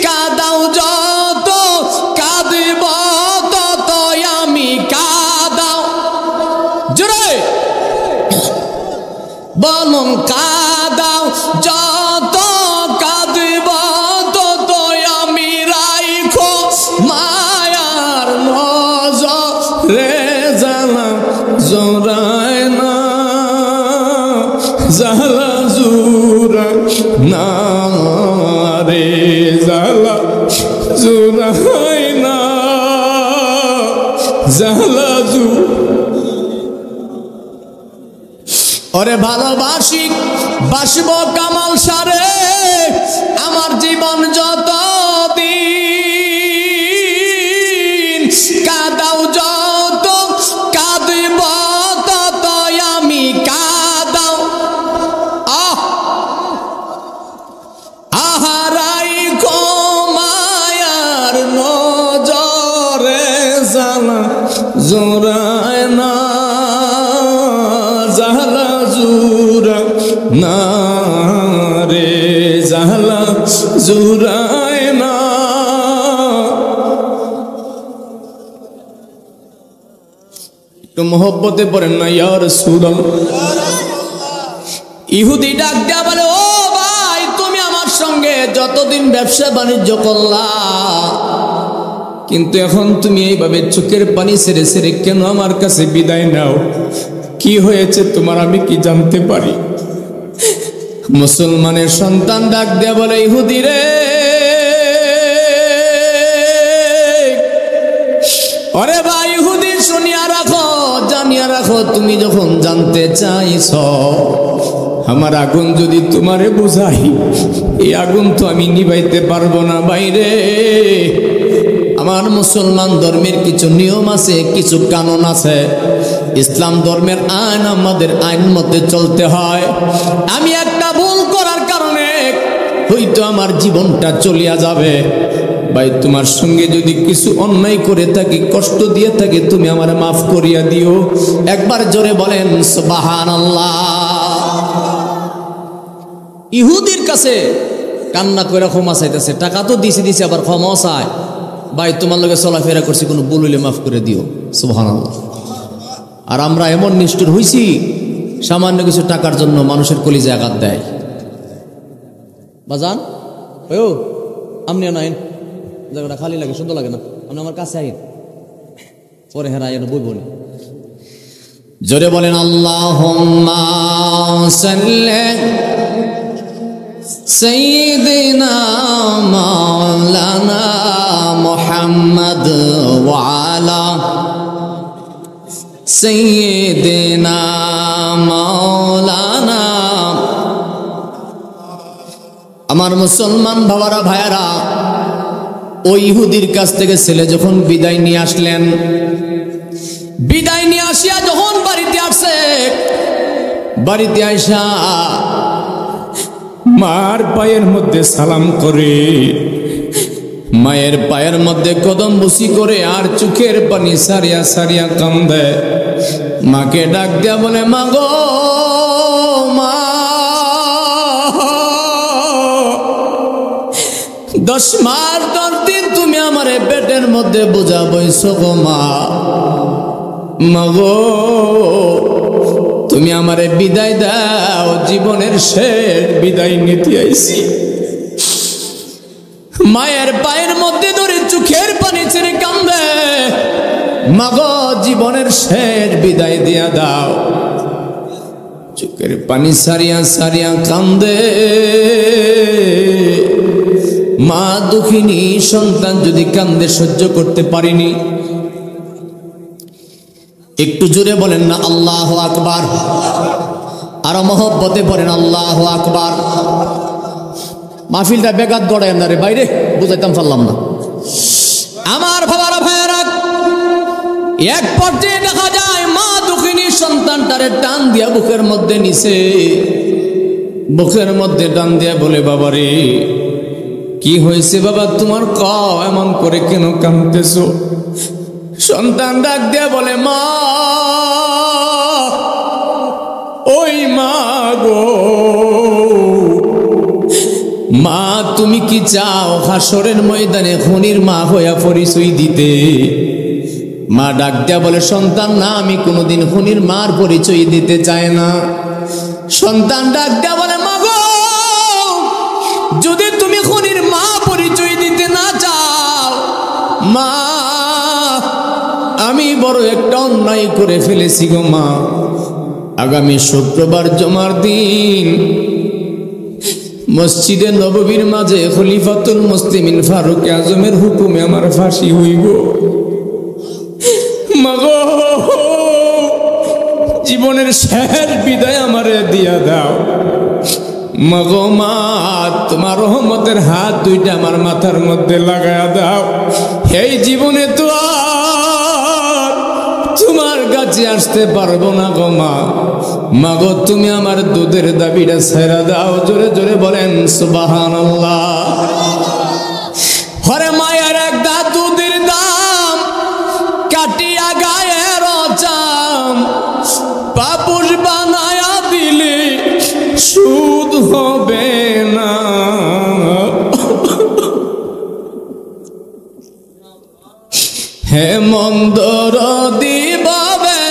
[SPEAKER 1] কাদাও যত, কাঁদব তত আমি কাদাও। জোরে বলুন, কাদাও যত, কাঁদব তত আমি রাইখো মায়ার নজরে, জ্বালা জোড়ায় না, জ্বালা জোড়ায় না রে, জ্বালা জোড়ায় না, জ্বালা জোড়ায়। ওরে ভালোবাসি বাসব কামাল সারে, আমার জীবন যত দিন, কাদাও যত, কাঁদব তত আমি কাদাও। আহারাই মায়ার নজরে, জ্বালা জোড়ায় না, জ্বালা জোড়ায় না রে, জ্বালা জোড়ায় না, একটু মহব্বতে পড়েন না ইয়া রাসূলুল্লাহ। ইহুদি ডাক দেয়া বলে, ও ভাই, তুমি আমার সঙ্গে যতদিন ব্যবসা বাণিজ্য করলা, কিন্তু এখন তুমি এইভাবে চোখের পানি ছেড়ে ছেড়ে কেন আমার কাছে বিদায় নাও? কি হয়েছে তোমার, আমি কি জানতে পারি? মুসলমানের সন্তান ডাক দেয়া বলে, ইহুদি রে, ওরে ভাই ইহুদি, শুনিয়া রাখো, জানিয়া রাখো, তুমি যখন জানতে চাইছ আমার আগুন যদি তোমারে বুঝাই, এই আগুন তো আমি নিভাইতে পারবো না বাইরে। আমার মুসলমান ধর্মের কিছু নিয়ম আছে, কিছু কানুন আছে। ইসলাম ধর্মের আইন আমাদের আইন মতে চলতে হয়। আমি একটা ভুল করার কারণে হয়তো আমার জীবনটা চলিয়া যাবে। ভাই, তোমার সঙ্গে যদি কিছু অন্যায় করে থাকি, কষ্ট দিয়ে থাকি, তুমি আমার মাফ করিয়া দিও। একবার জোরে বলেন সুবহানাল্লাহ। ইহুদির কাছে কান্না করে ক্ষমা চাইতেছে, টাকা তো দিছে আবার ক্ষমা চায়। ভাই, তোমার লগে চলাফেরা করছি, কোনো ভুল হইলে মাফ করে দিও। সুবহানাল্লাহ। আর আমরা এমন নিষ্ঠুর হইছি, সামান্য কিছু টাকার জন্য মানুষের কলিজায় আঘাত দেয়। বাজান ও আপনি নাইন, জায়গাটা খালি লাগে, সুন্দর লাগে না, আপনি আমার কাছে আইন, পরে হেরা আইন বই বলি। জোরে বলেন আল্লাহুম্মা সাল্লি সাইয়্যিদিনা মাওলানা মুহাম্মদ ওয়া আলা সাইয়্যিদিনা মাওলানা। আমার মুসলমান বাবারা, ভাইয়ারা, ওই ইহুদির কাছ থেকে ছেলে যখন বিদায় নিয়ে আসলেন, বিদায় নিয়ে আসিয়া যখন বাড়িতে আসছে, বাড়িতে আইসা মার পায়ের মধ্যে সালাম করে, মায়ের পায়ের মধ্যে কদম বসি করে, আর চোখের পানি সারিয়া সারিয়া কান্দে। মাকে ডাক দেয়া বলে, মা গো, মা, 10 মাস 10 দিন তুমি আমারে পেটের মধ্যে বোঝা বইছো গো মা। মা গো, তুমি আমারে বিদায় দাও, জীবনের শেষ বিদায় নিতে আইছি। মায়ের পায়ের মধ্যে ধরে চোখের পানি ছেড়ে কান্দে, মা গো, জীবনের শেষ বিদায় দিয়া দাও। চোখের পানি সারিয়া সারিয়া কান্দে। মা দুঃখিনী, সন্তান যদি কান্দে সহ্য করতে পারিনি। একটু জোরে বলেন না আল্লাহু আকবার, আর মহব্বতে বলেন আল্লাহু আকবার। মাহফিলটা বেকার দৌড়ায় না রে বাইরে, বুঝাইতাম পারলাম না। আমার বাবারা, ভাইয়ারা, এক পর্যায়ে দেখা যায় মা দুঃখিনী সন্তানটারে টান দিয়া বুকের মধ্যে নিছে, বুকের মধ্যে টান দিয়া বলে, বাবারে কি হয়েছে বাবা তোমার, কও এমন করে কেন কাঁদতেছো? সন্তান ডাক দিয়া বলে, মা, ওই মা গো, মা, তুমি কি চাও হাসরের ময়দানে খুনির মা হইয়া পরিচয় দিতে? মা ডাক দেয়া বলে, সন্তান, না, আমি কোনোদিন খুনির মার পরিচয় দিতে চাই না। সন্তান ডাক দেয়া বলে, মা গো, যদি তুমি খুনির মা পরিচয় দিতে না চাও, মা, আমি বড় একটা অন্যায় করে ফেলেছি গো মা। আগামী শুক্রবার জুমার দিন মসজিদে নববীর মাঝে খলিফাতুল মুসলিমিন ফারুক আজমের হুকুমে আমার ফাঁসি হইব। মাগো, জীবনের শেষ বিদায় আমারে দিয়া দাও। মাগো মা, তোমার রহমতের হাত দুইটা আমার মাথার মধ্যে লাগায়া দাও। এই জীবনে তো আর তোমার কাছে আসতে পারবো না গো মা। মাগো, তুমি আমার দুধের দাবিটা ছেড়ে দাও। জোরে জোরে বলেন সুবহানাল্লাহ। হরে মায়ের একটা দুধের দাম কাটিয়া গায়ের চাম, পাপুষ বানায়া দিলে সুদ হবে না। হে মন্দর দিবাবে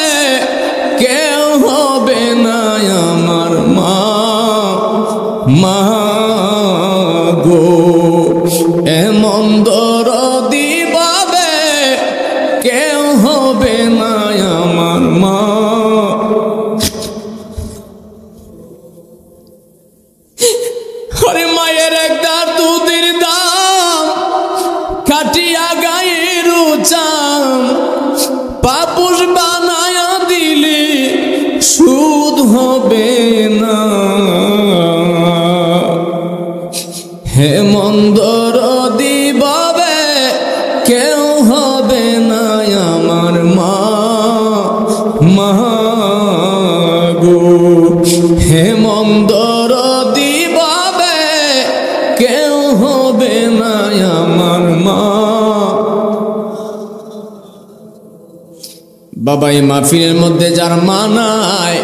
[SPEAKER 1] বাবা এই মাহফিলের মধ্যে যার মা নাই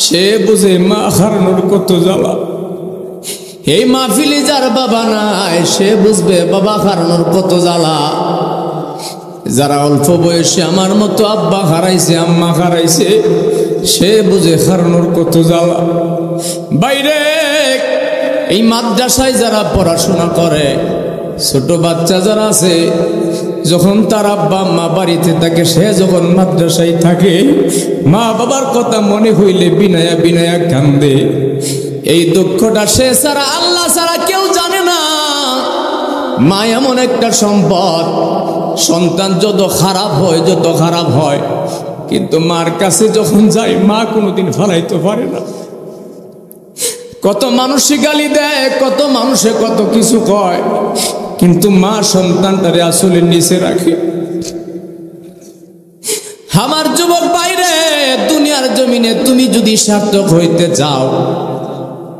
[SPEAKER 1] সে বুঝে মা হারানোর কত জ্বালা। এই মাহফিলে যার বাবা নাই সে বুঝবে বাবা হারানোর কত জ্বালা। যারা অল্প বয়সে আমার মতো আব্বা হারাইছে আম্মা হারাইছে সে বুঝে হারানোর কত জ্বালা। বাইরে এই মাদ্রাসায় যারা পড়াশোনা করে, ছোট বাচ্চা যারা আছে, যখন তার আব্বা আম্মা বাড়িতে থাকে, সে যখন মাদ্রাসায় থাকে মা বাবার কথা মনে হইলে বিনায়া বিনায়া কান্দে। এই দুঃখটা সে ছাড়া, আল্লাহ ছাড়া কেউ জানে না। মা এমন একটা সম্পদ, সন্তান যত খারাপ হয় কিন্তু মার কাছে যখন যায় মা কোনোদিন ফালাইতে পারে না। কত মানুষে গালি দেয়, কত মানুষে কত কিছু কয়, কিন্তু মা সন্তানটারে আসলে নিচে রাখে। আমার যুবক বাইরে, দুনিয়ার জমিনে তুমি যদি সার্থক হইতে চাও,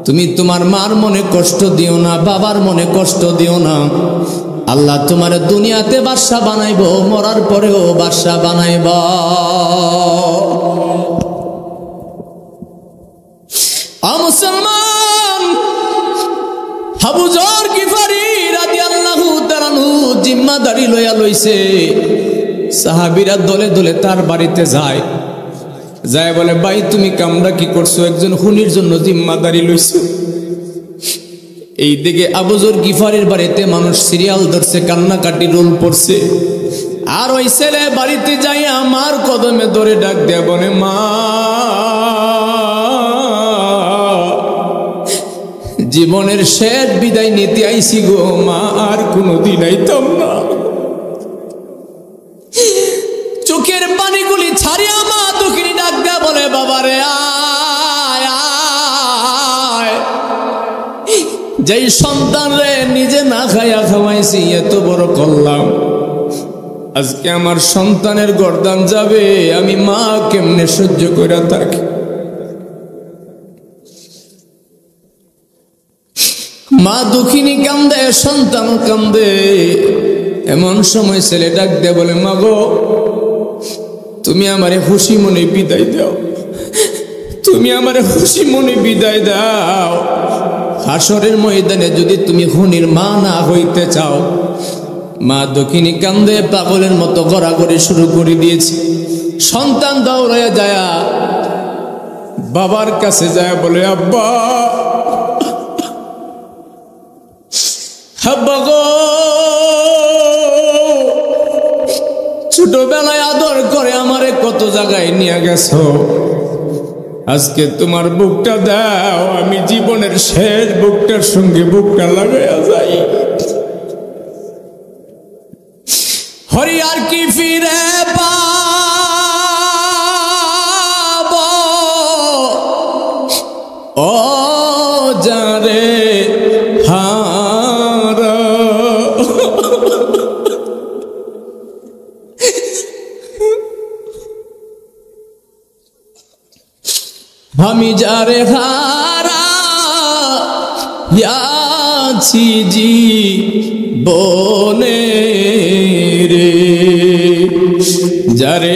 [SPEAKER 1] তুমি তোমার মার মনে কষ্ট দিও না, বাবার মনে কষ্ট দিও না। আল্লাহ তোমার দুনিয়াতে বাদশা বানাইব, মরার পরেও বাদশা বানাইব। মুসলমান, আবু যর গিফারি রাদিয়াল্লাহু তাআলা জিম্মাদারি লইয়া লইছে। সাহাবীরা দলে দলে তার বাড়িতে যায়, বলে ভাই তুমি কামরা কি করছো? একজন খুনির জন্য জিম্মাদারি লইছো। এই দিকে আবু যর গিফারির বাড়িতে মানুষ সিরিয়াল ধরছে, কান্নাকাটি রোল পড়ছে। আর ওই ছেলে বাড়িতে যাই আমার কদমে ধরে ডাক দেয়া বলে, মা জীবনের শেষ বিদায় নিতে আইছি গো মা, আর কোনোদিন আইতাম না। চোখের পানিগুলি ছাড়িয়া মা দুঃখিনী ডাক দেয়া বলে, বাবারে আয় আয়। যেই সন্তান রে নিজে না খাইয়া খাওয়াইছি, এত বড় করলাম, আজকে আমার সন্তানের গর্দান যাবে, আমি মা কেমনে সহ্য করে থাকি? মা দুঃখিনী কান্দে, সন্তান কান্দে। এমন সময় ছেলে ডাক দেয়া বলে, মা গো তুমি আমারে খুশি মনে বিদায় দাও, তুমি আমারে খুশি মনে বিদায় দাও। হাসরের ময়দানে যদি তুমি খুনির মা না হইতে চাও। মা দক্ষিণী কান্দে পাগলের মতো গড়াগড়ি শুরু করে দিয়েছে। সন্তান দৌড়াইয়া যায় বাবার কাছে যায়, বলে আব্বা আব্বা গো, ছোটবেলায় আদর করে আমারে কত জায়গায় নিয়ে গেছো, আজকে তোমার বুকটা দাও, আমি জীবনের শেষ বুকটার সঙ্গে বুকটা লাগাইয়া যাই। হরি আর কি ফিরে পাব ও যারে হার, আমি যারে হারা আছি জীবনে রে, যারে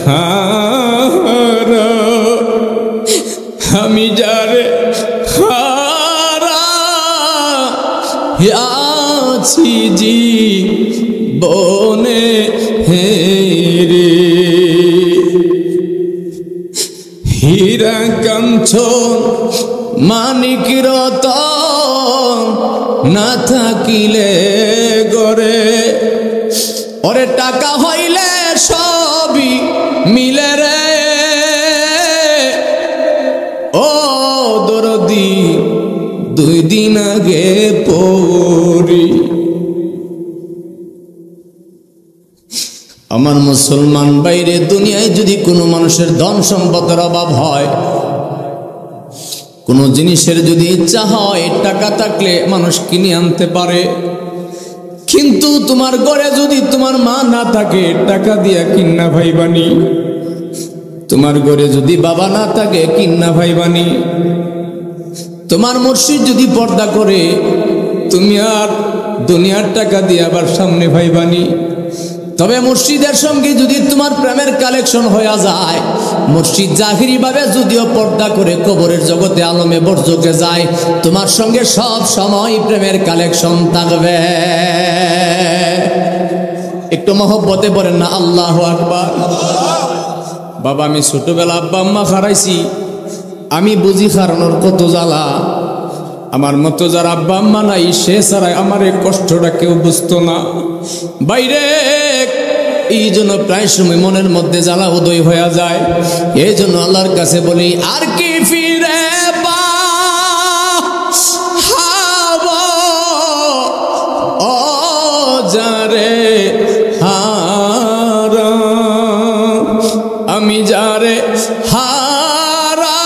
[SPEAKER 1] হারা আমি যারে হারা আছি জীবনে রে। হীরা কাঞ্চন মানিক রতন না থাকিলে গরে, ওরে টাকা হইলে সবই মিলে রে। ও দরদি দুই দিন আগে পড়ি। আমার মুসলমান বাইরে, দুনিয়ায় যদি কোনো মানুষের ধন সম্পদের অভাব হয়, কোনো জিনিসের যদি ইচ্ছা হয়, টাকা থাকলে মানুষ কিনে আনতে পারে। কিন্তু তোমার ঘরে যদি তোমার মা না থাকে, টাকা দিয়া কিন্না ভাইবানি। তোমার ঘরে যদি বাবা না থাকে, কিন্না ভাইবানি। তোমার মুর্শিদ যদি পর্দা করে, তুমি আর দুনিয়ার টাকা দিয়ে আবার সামনে ভাইবানি। তবে মুর্শিদের সঙ্গে যদি তোমার প্রেমের কালেকশন হয়ে যায়, মুর্শিদ জাহিরি ভাবে যদিও পর্দা করে কবরের জগতে আলমে বরজকে যায়, তোমার সঙ্গে সব সময় প্রেমের কালেকশন থাকবে। একটু মহব্বতে বলেন না আল্লাহু আকবার। বাবা, আমি ছোটবেলা আব্বা আম্মা হারাইছি, আমি বুঝি হারানোর কত জ্বালা। আমার মতো যার আব্বা আম্মা নাই, সে ছাড়া আমার এই কষ্টটা কেউ বুঝতো না। বাইরে এই জন্য প্রায় সময় মনের মধ্যে জ্বালা উদয় হয়ে যায়। এই জন্য আল্লাহর কাছে বলি, আর কি ফিরে পাবো ও যারে হারা, আমি যারে হারা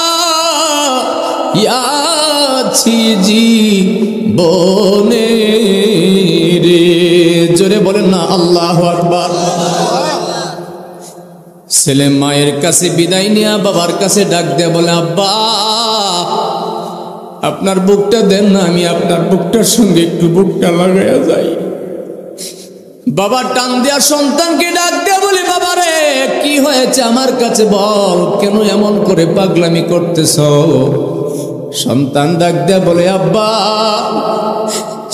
[SPEAKER 1] ইয়াছি জীবনে রে। জোরে বলেন না আল্লাহু আকবার। ছেলে মায়ের কাছে বিদায় নিয়ে বাবার কাছে ডাক দিয়ে বলে, আব্বা আপনার বুকটা দেন না, আমি আপনার বুকটার সঙ্গে একটু বুকটা লাগাইয়া যাই। বাবা টান দেয়া সন্তানকে ডাক দিয়ে বলে, বাবা রে কি হয়েছে আমার কাছে বল, কেন এমন করে পাগলামি করতেছ? সন্তান ডাক দেয়া বলে, আব্বা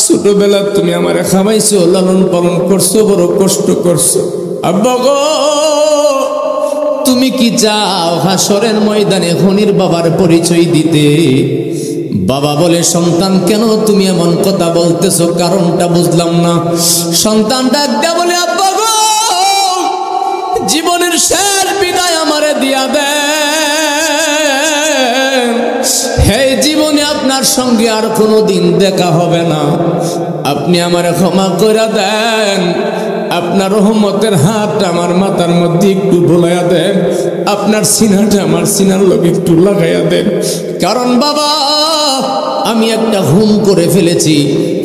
[SPEAKER 1] ছোটবেলা তুমি আমারে খাওয়াইছো, লালন পালন করছো, বড় কষ্ট করছো। আব্বা গো তুমি কি চাও হাসরের ময়দানে খনির বাবার পরিচয় দিতে? বাবা বলে, সন্তান কেন তুমি এমন কথা বলতেছো, কারণটা বুঝলাম না। সন্তান ডাক দেয়া বলে, আব্বা গো জীবনের শেষ বিদায় আমারে দিয়া দেন, হে জীবনে আপনার সঙ্গে আর কোনোদিন দেখা হবে না, আপনি আমারে ক্ষমা করে দেন। আপনার রহমতের হাতটা আমার মাথার মধ্যে একটু বোলাইয়া দেন, আপনার সিনাটা আমার সিনার লোক একটু লাগাইয়া দেন। কারণ বাবা আমি একটা হুম করে ফেলেছি,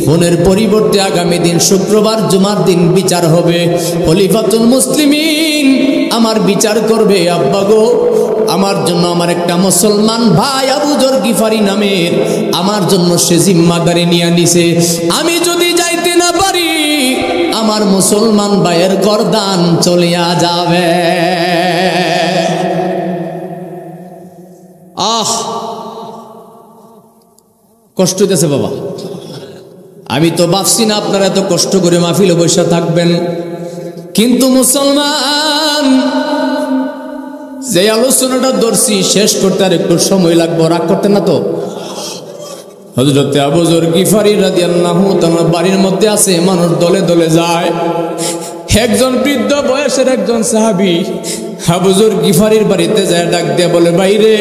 [SPEAKER 1] ফোনের পরিবর্তে আগামী দিন শুক্রবার জুমার দিন বিচার হবে, খলিফাতুল মুসলিমিন আমার বিচার করবে। আব্বা গো আমার জন্য আমার একটা মুসলমান ভাই আবু যর গিফারি নামের আমার জন্য সে জিম্মাদারি নিয়ে নিছে। আমি যদি যাইতে না পারি আমার মুসলমান ভাইয়ের গর্দান চলিয়া যাবে। আহ কষ্ট দিতেছে বাবা। আমি তো ভাবছি না আপনারা এত কষ্ট করে মাহফিলে বসে থাকবেন, কিন্তু মুসলমান যে আলোচনাটা ধরছি শেষ করতে আর একটু সময় লাগবে, রাগ করতেন না তো? হযরতে আবু যর গিফারি রাদিয়াল্লাহু তাআলা বাড়ির মধ্যে আছে, মানুষ দলে দলে যায়। একজন বৃদ্ধ বয়সের একজন সাহাবী আবু যর গিফারির বাড়িতে যায়, ডাক দিয়ে বলে, বাইরে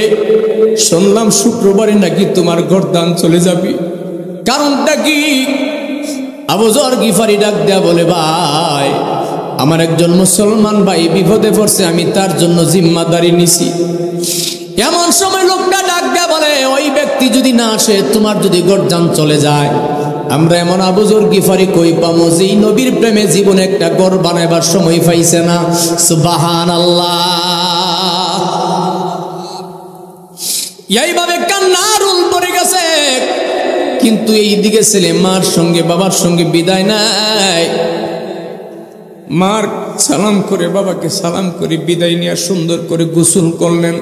[SPEAKER 1] শুনলাম শুক্রবারে নাকি তোমার গর্দান চলে যাবি, কারণটা কি? আবু যর গিফারি ডাক দেয়া বলে, ভাই আমার একজন মুসলমান ভাই বিপদে পড়ছে, আমি তার জন্য জিম্মাদারি নিছি। এমন সময় লোকটা ডাক দেয়া বলে, ওই ব্যক্তি যদি না আসে, তোমার যদি গর্দান চলে যায়, আমরা এমন আবু যর গিফারি কই পামো যেই নবীর প্রেমে জীবনে একটা ঘর বানাবার সময় পাইছে না। সুবহানাল্লাহ। এইভাবে কান্নার রুল পড়ে গেছে, কিন্তু এই দিকে ছেলে মার সঙ্গে বাবার সঙ্গে বিদায় নাই। মার সালাম করে বাবাকে সালাম করে বিদায় নিয়ে সুন্দর করে গোসল করলেন,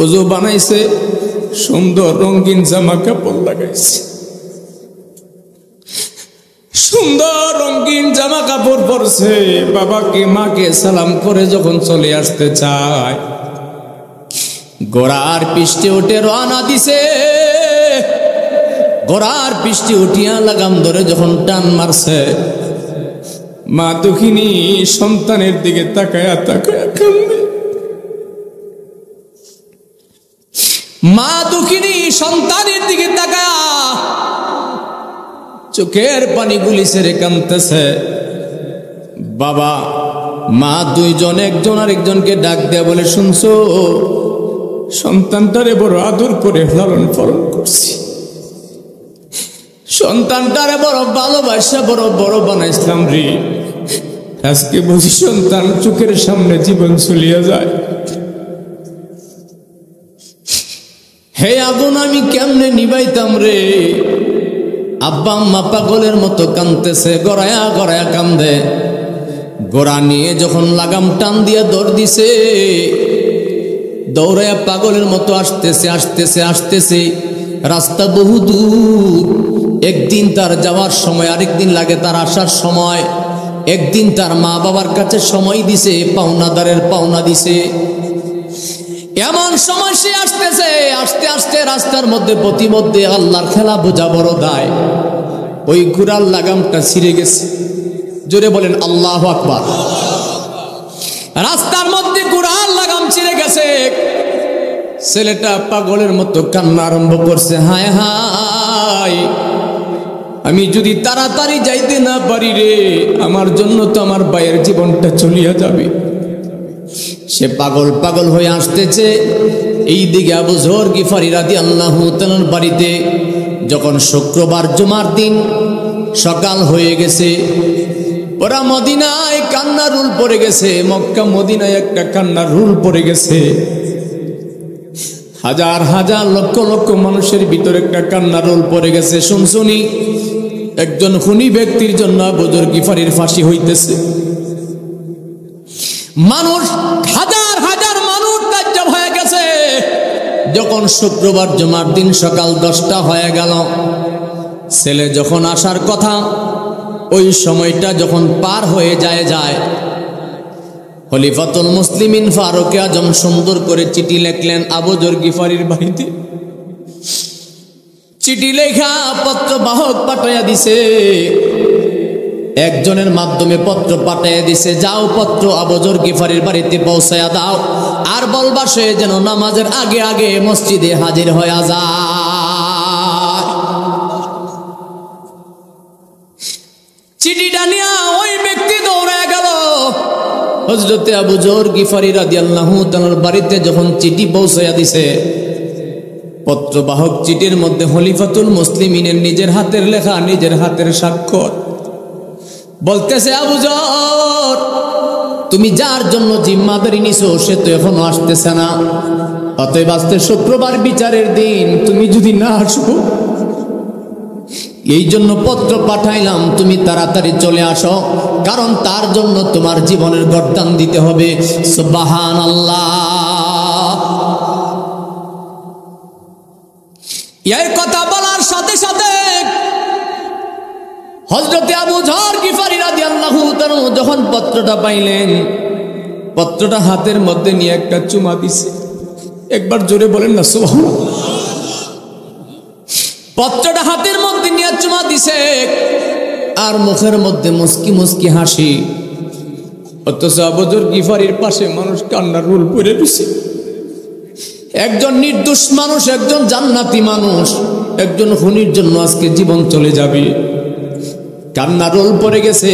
[SPEAKER 1] ওযু বানাইছে, সুন্দর রঙিন জামা কাপড় লাগাইছে, সুন্দর রঙিন জামা কাপড় পরছে। বাবাকে মাকে সালাম করে যখন চলে আসতে চায়, ঘোড়ার পিষ্টে উঠে রওনা দিছে। ঘোড়ার পিষ্টে উঠিয়া লাগাম ধরে যখন টান মারছে, মা দুঃখিনী সন্তানের দিকে তাকায়া তাকায়া কান্দে। মা দুঃখিনী সন্তানের দিকে তাকায়া চোখের পানিগুলি ছেড়ে কাঁদতেছে। বাবা মা দুইজন একজন আরেকজনকে ডাক দেয়া বলে, শুনছো সন্তানটারে বড় আদর করে লালন পালন করছি, সন্তানটারে বড় ভালোবাসা বড় বড় বানাইছিলাম রে, আজকে বুঝি সন্তান চোখের সামনে জীবন চলিয়া যায়। হে আগুন আমি কেমনে নিবাইতাম রে। আব্বা আম্মা পাগলের মতো কাঁদতেছে, গড়ায়া গড়ায়া কান্দে। ঘোড়া নিয়ে যখন লাগাম টান দিয়া দৌড় দিছে, দৌড়ায়া পাগলের মতো আসতেছে আসতেছে আসতেছে, রাস্তা বহু দূর। একদিন তার যাওয়ার সময়, আরেকদিন লাগে তার আসার সময়। একদিন তার মা বাবার কাছে সময় দিছে, পাওনাদারের পাওনা দিছে। এমন সময় সে আসতেছে, আস্তে আস্তে রাস্তার মধ্যে প্রতিমধ্যে আল্লাহর খেলা বোঝা বড় দায়। ওই ঘোড়ার লাগামটা ছিঁড়ে গেছে। জোরে বলেন আল্লাহু আকবার। রাস্তার মধ্যে ঘোড়ার লাগাম ছিঁড়ে গেছে। ছেলেটা পাগলের মতো কান্না আরম্ভ করছে, হায় হায়, আমি যদি তাড়াতাড়ি যাইতে না পারি রে, আমার জন্য তো আমার ভাইয়ের জীবনটা চলিয়া যাবে। সে পাগল পাগল হয়ে আসতেছে। এই দিকে আবু যর গিফারি রাদিয়াল্লাহু তাআলার বাড়িতে যখন শুক্রবার জুমার দিন সকাল হয়ে গেছে, ওরা মদিনায় কান্নার রুল পড়ে গেছে। মক্কা মদিনায় একটা কান্নার রুল পড়ে গেছে। হাজার হাজার লক্ষ লক্ষ মানুষের ভিতরে একটা কান্নার রোল পড়ে গেছে। শুনশুনি একজন খুনি ব্যক্তির জন্য আবু যর গিফারির ফাঁসি হইতেছে। মানুষ, হাজার হাজার মানুষ তাজ্জব হয়ে গেছে। যখন শুক্রবার জুমার দিন সকাল 10টা হয়ে গেল, ছেলে যখন আসার কথা, ওই সময়টা যখন পার হয়ে যায়, খলিফাতুল মুসলিমিন ফারুক আজম সুন্দর করে চিঠি লিখলেন আবু যর গিফারির বাড়িতে। চিঠি লেখা পত্র বাহক পাঠাইয়া দিছে, একজনের মাধ্যমে পত্র পাঠাইয়া দিছে, যাও পত্র আবু যর গিফারির বাড়িতে পৌঁছায়া দাও, আর বলবা সে যেন নামাজের আগে আগে মসজিদে হাজির হয়ে যায়। চিঠিটা নিয়ে ওই ব্যক্তি দৌড়ে গেল হযরতে আবু যর গিফারি রাদিয়াল্লাহু তাআলার বাড়িতে। যখন চিঠি পৌঁছায়া দিছে, পত্রবাহক চিঠির মধ্যে খলিফাতুল মুসলিমিনের নিজের হাতের লেখা, নিজের হাতের স্বাক্ষর। বলতেছে, আবু যর, তুমি যার জন্য জিম্মাদারি নিছো সে তো এখনো আসতেছে না, অতএব আজকে শুক্রবার বিচারের দিন, তুমি যদি না আসো, এই জন্য পত্র পাঠাইলাম, তুমি তাড়াতাড়ি চলে আসো, কারণ তার জন্য তোমার জীবনের গর্দান দিতে হবে। সুবহানাল্লাহ। এই কথা বলার সাথে সাথে হযরতে আবু যর গিফারি রাদিয়াল্লাহু তাআলা যখন পত্রটা পাইলেন, পত্রটা হাতের মধ্যে নিয়ে একটা চুমা দিছে। একবার জোরে বলেন না সুবহানাল্লাহ। পত্রটা হাতের মধ্যে নিয়ে চুমা দিছে, আর মুখের মধ্যে মুস্কি মুস্কি হাসি। অথচ আবু যর গিফারির পাশে মানুষ কান্নার রোল পড়ে রয়েছে। একজন নির্দোষ মানুষ, একজন জান্নাতি মানুষ, একজন খুনির জন্য আজকে জীবন চলে যাবে, কান্নার রোল পড়ে গেছে।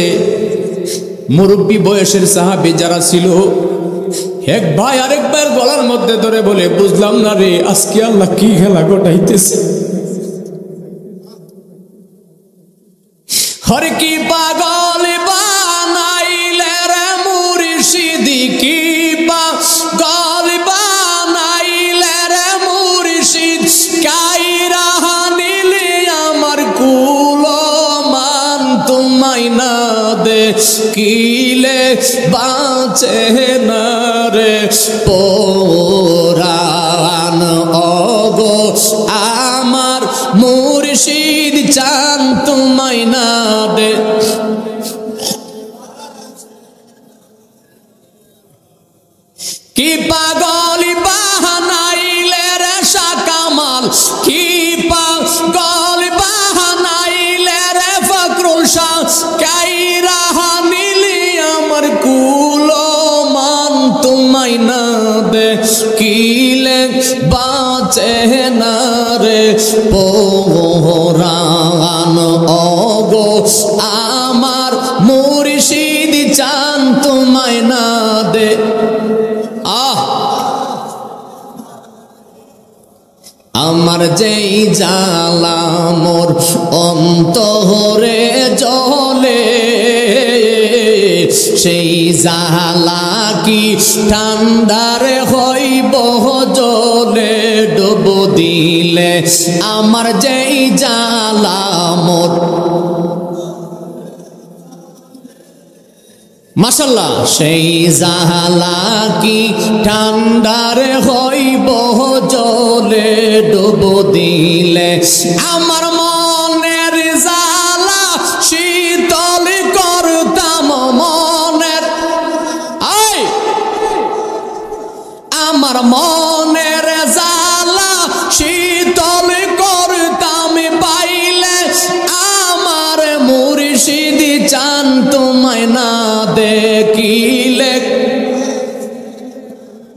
[SPEAKER 1] মুরব্বী বয়সের সাহাবী যারা ছিল, এক ভাই আরেক ভাইয়ের গলার মধ্যে ধরে বলে, বুঝলাম না রে, আজকে আল্লাহ কি খেলা ঘটাইতেছে। হরে কি পাগল বানাইলে রে মুর্শিদি, কি পাগল বানাইলে রে মুর্শিদ, কাইরা নিলে আমার কুল মান, তোমায় না দে কিলে বাঁচে না রে পরাণ, ওগো আমার মুর্শিদ চান তোমায় না দে। কি পাগল বাহানাইলে রে শাহ কামাল, কি পাগল বাহানাইলে রে ফখরুল শাহ, কাইরা নিলি আমার কুল মান, তোমায় না দে কিলে বাঁচে না রে পরাণ, ওগো আমার মুর্শিদ চান তোমায় না দে। আমার যেই জ্বালা মোর অন্তরে জ্বলে, সেই জ্বালা কি ঠান্ডারে হইব জলে, ডুব দিলে আমার যেই জ্বালা মোর, মাশাআল্লাহ। সেই জাহালা কি ঠান্ডার হইব জলে ডুব দিলে, আমার মনের জালা শীতল করতাম মনের, আমার মনের জালা শীতল করতাম পাইলে, আমার মুর্শিদ চান তোমায় না দেখিলে।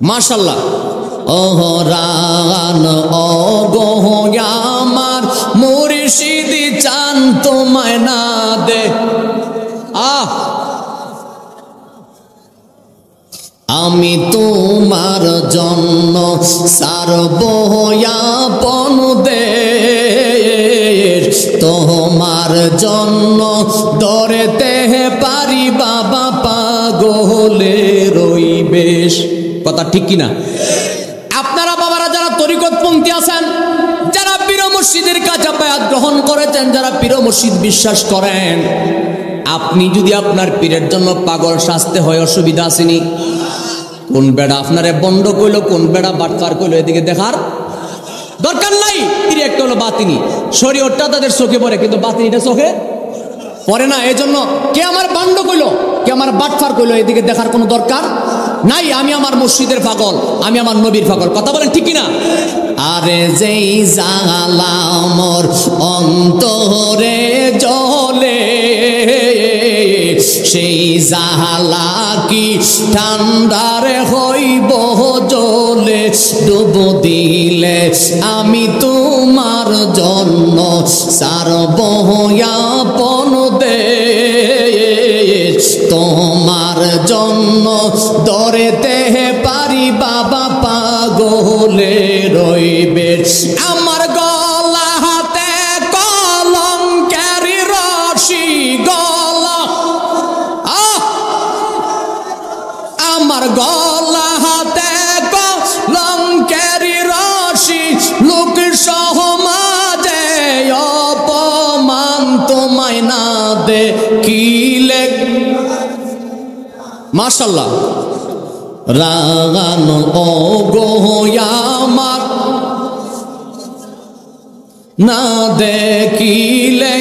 [SPEAKER 1] মাশাআল্লাহ। ওহরান ও গো আমার মুর্শিদ চান তোমায় না দে। আমি তোমার জন্য সারব আপন দেশ, তোমার জন্য ধরতে পারি বাবা পাগলে রইবেশ। কথা ঠিক কিনা? আপনারা বাবারা যারা তরিকতপন্থী আছেন, যারা পীর মুর্শিদের কাছে বায়াত গ্রহণ করেছেন, যারা পীর মুর্শিদ বিশ্বাস করেন, আপনি যদি আপনার পীরের জন্য পাগল সাজতে হয় অসুবিধা আসেনি? কোন বেড়া আপনারে বন্ড কইলো, কোন বেড়া বাটকার কইলো, এদিকে দেখার দরকার নাই। পীর একটা হলো বাতিনি, শরীয়তটা তাদের চোখে পড়ে, কিন্তু বাতিনিটা চোখে পড়ে না। এই জন্য কে আমার বান্ড কইলো, কে আমার বাটকার কইলো, এদিকে দেখার কোনো দরকার নাই। আমি আমার মুর্শিদের পাগল, আমি আমার নবীর পাগল। কথা বলেন ঠিক কিনা? আরে যেই জালা মোর অন্তরে জ্বলে, সেই জালা কি ঠান্ডার হইব জলে ডুব দিলে, আমি তোমার জন্য সারব আপন দেশ, তোমার জন্য ধরতে পারি বাবা পাগলে রইবে। আমার গলা হাতে কলঙ্কের রশি গলা, আমার গলা হাতে কলঙ্কের রশি, লোক সমাজে অপমান তোমায় না দেখিলে। মাশাআল্লাহ। রাগান ও গো আমার না দেখিলে।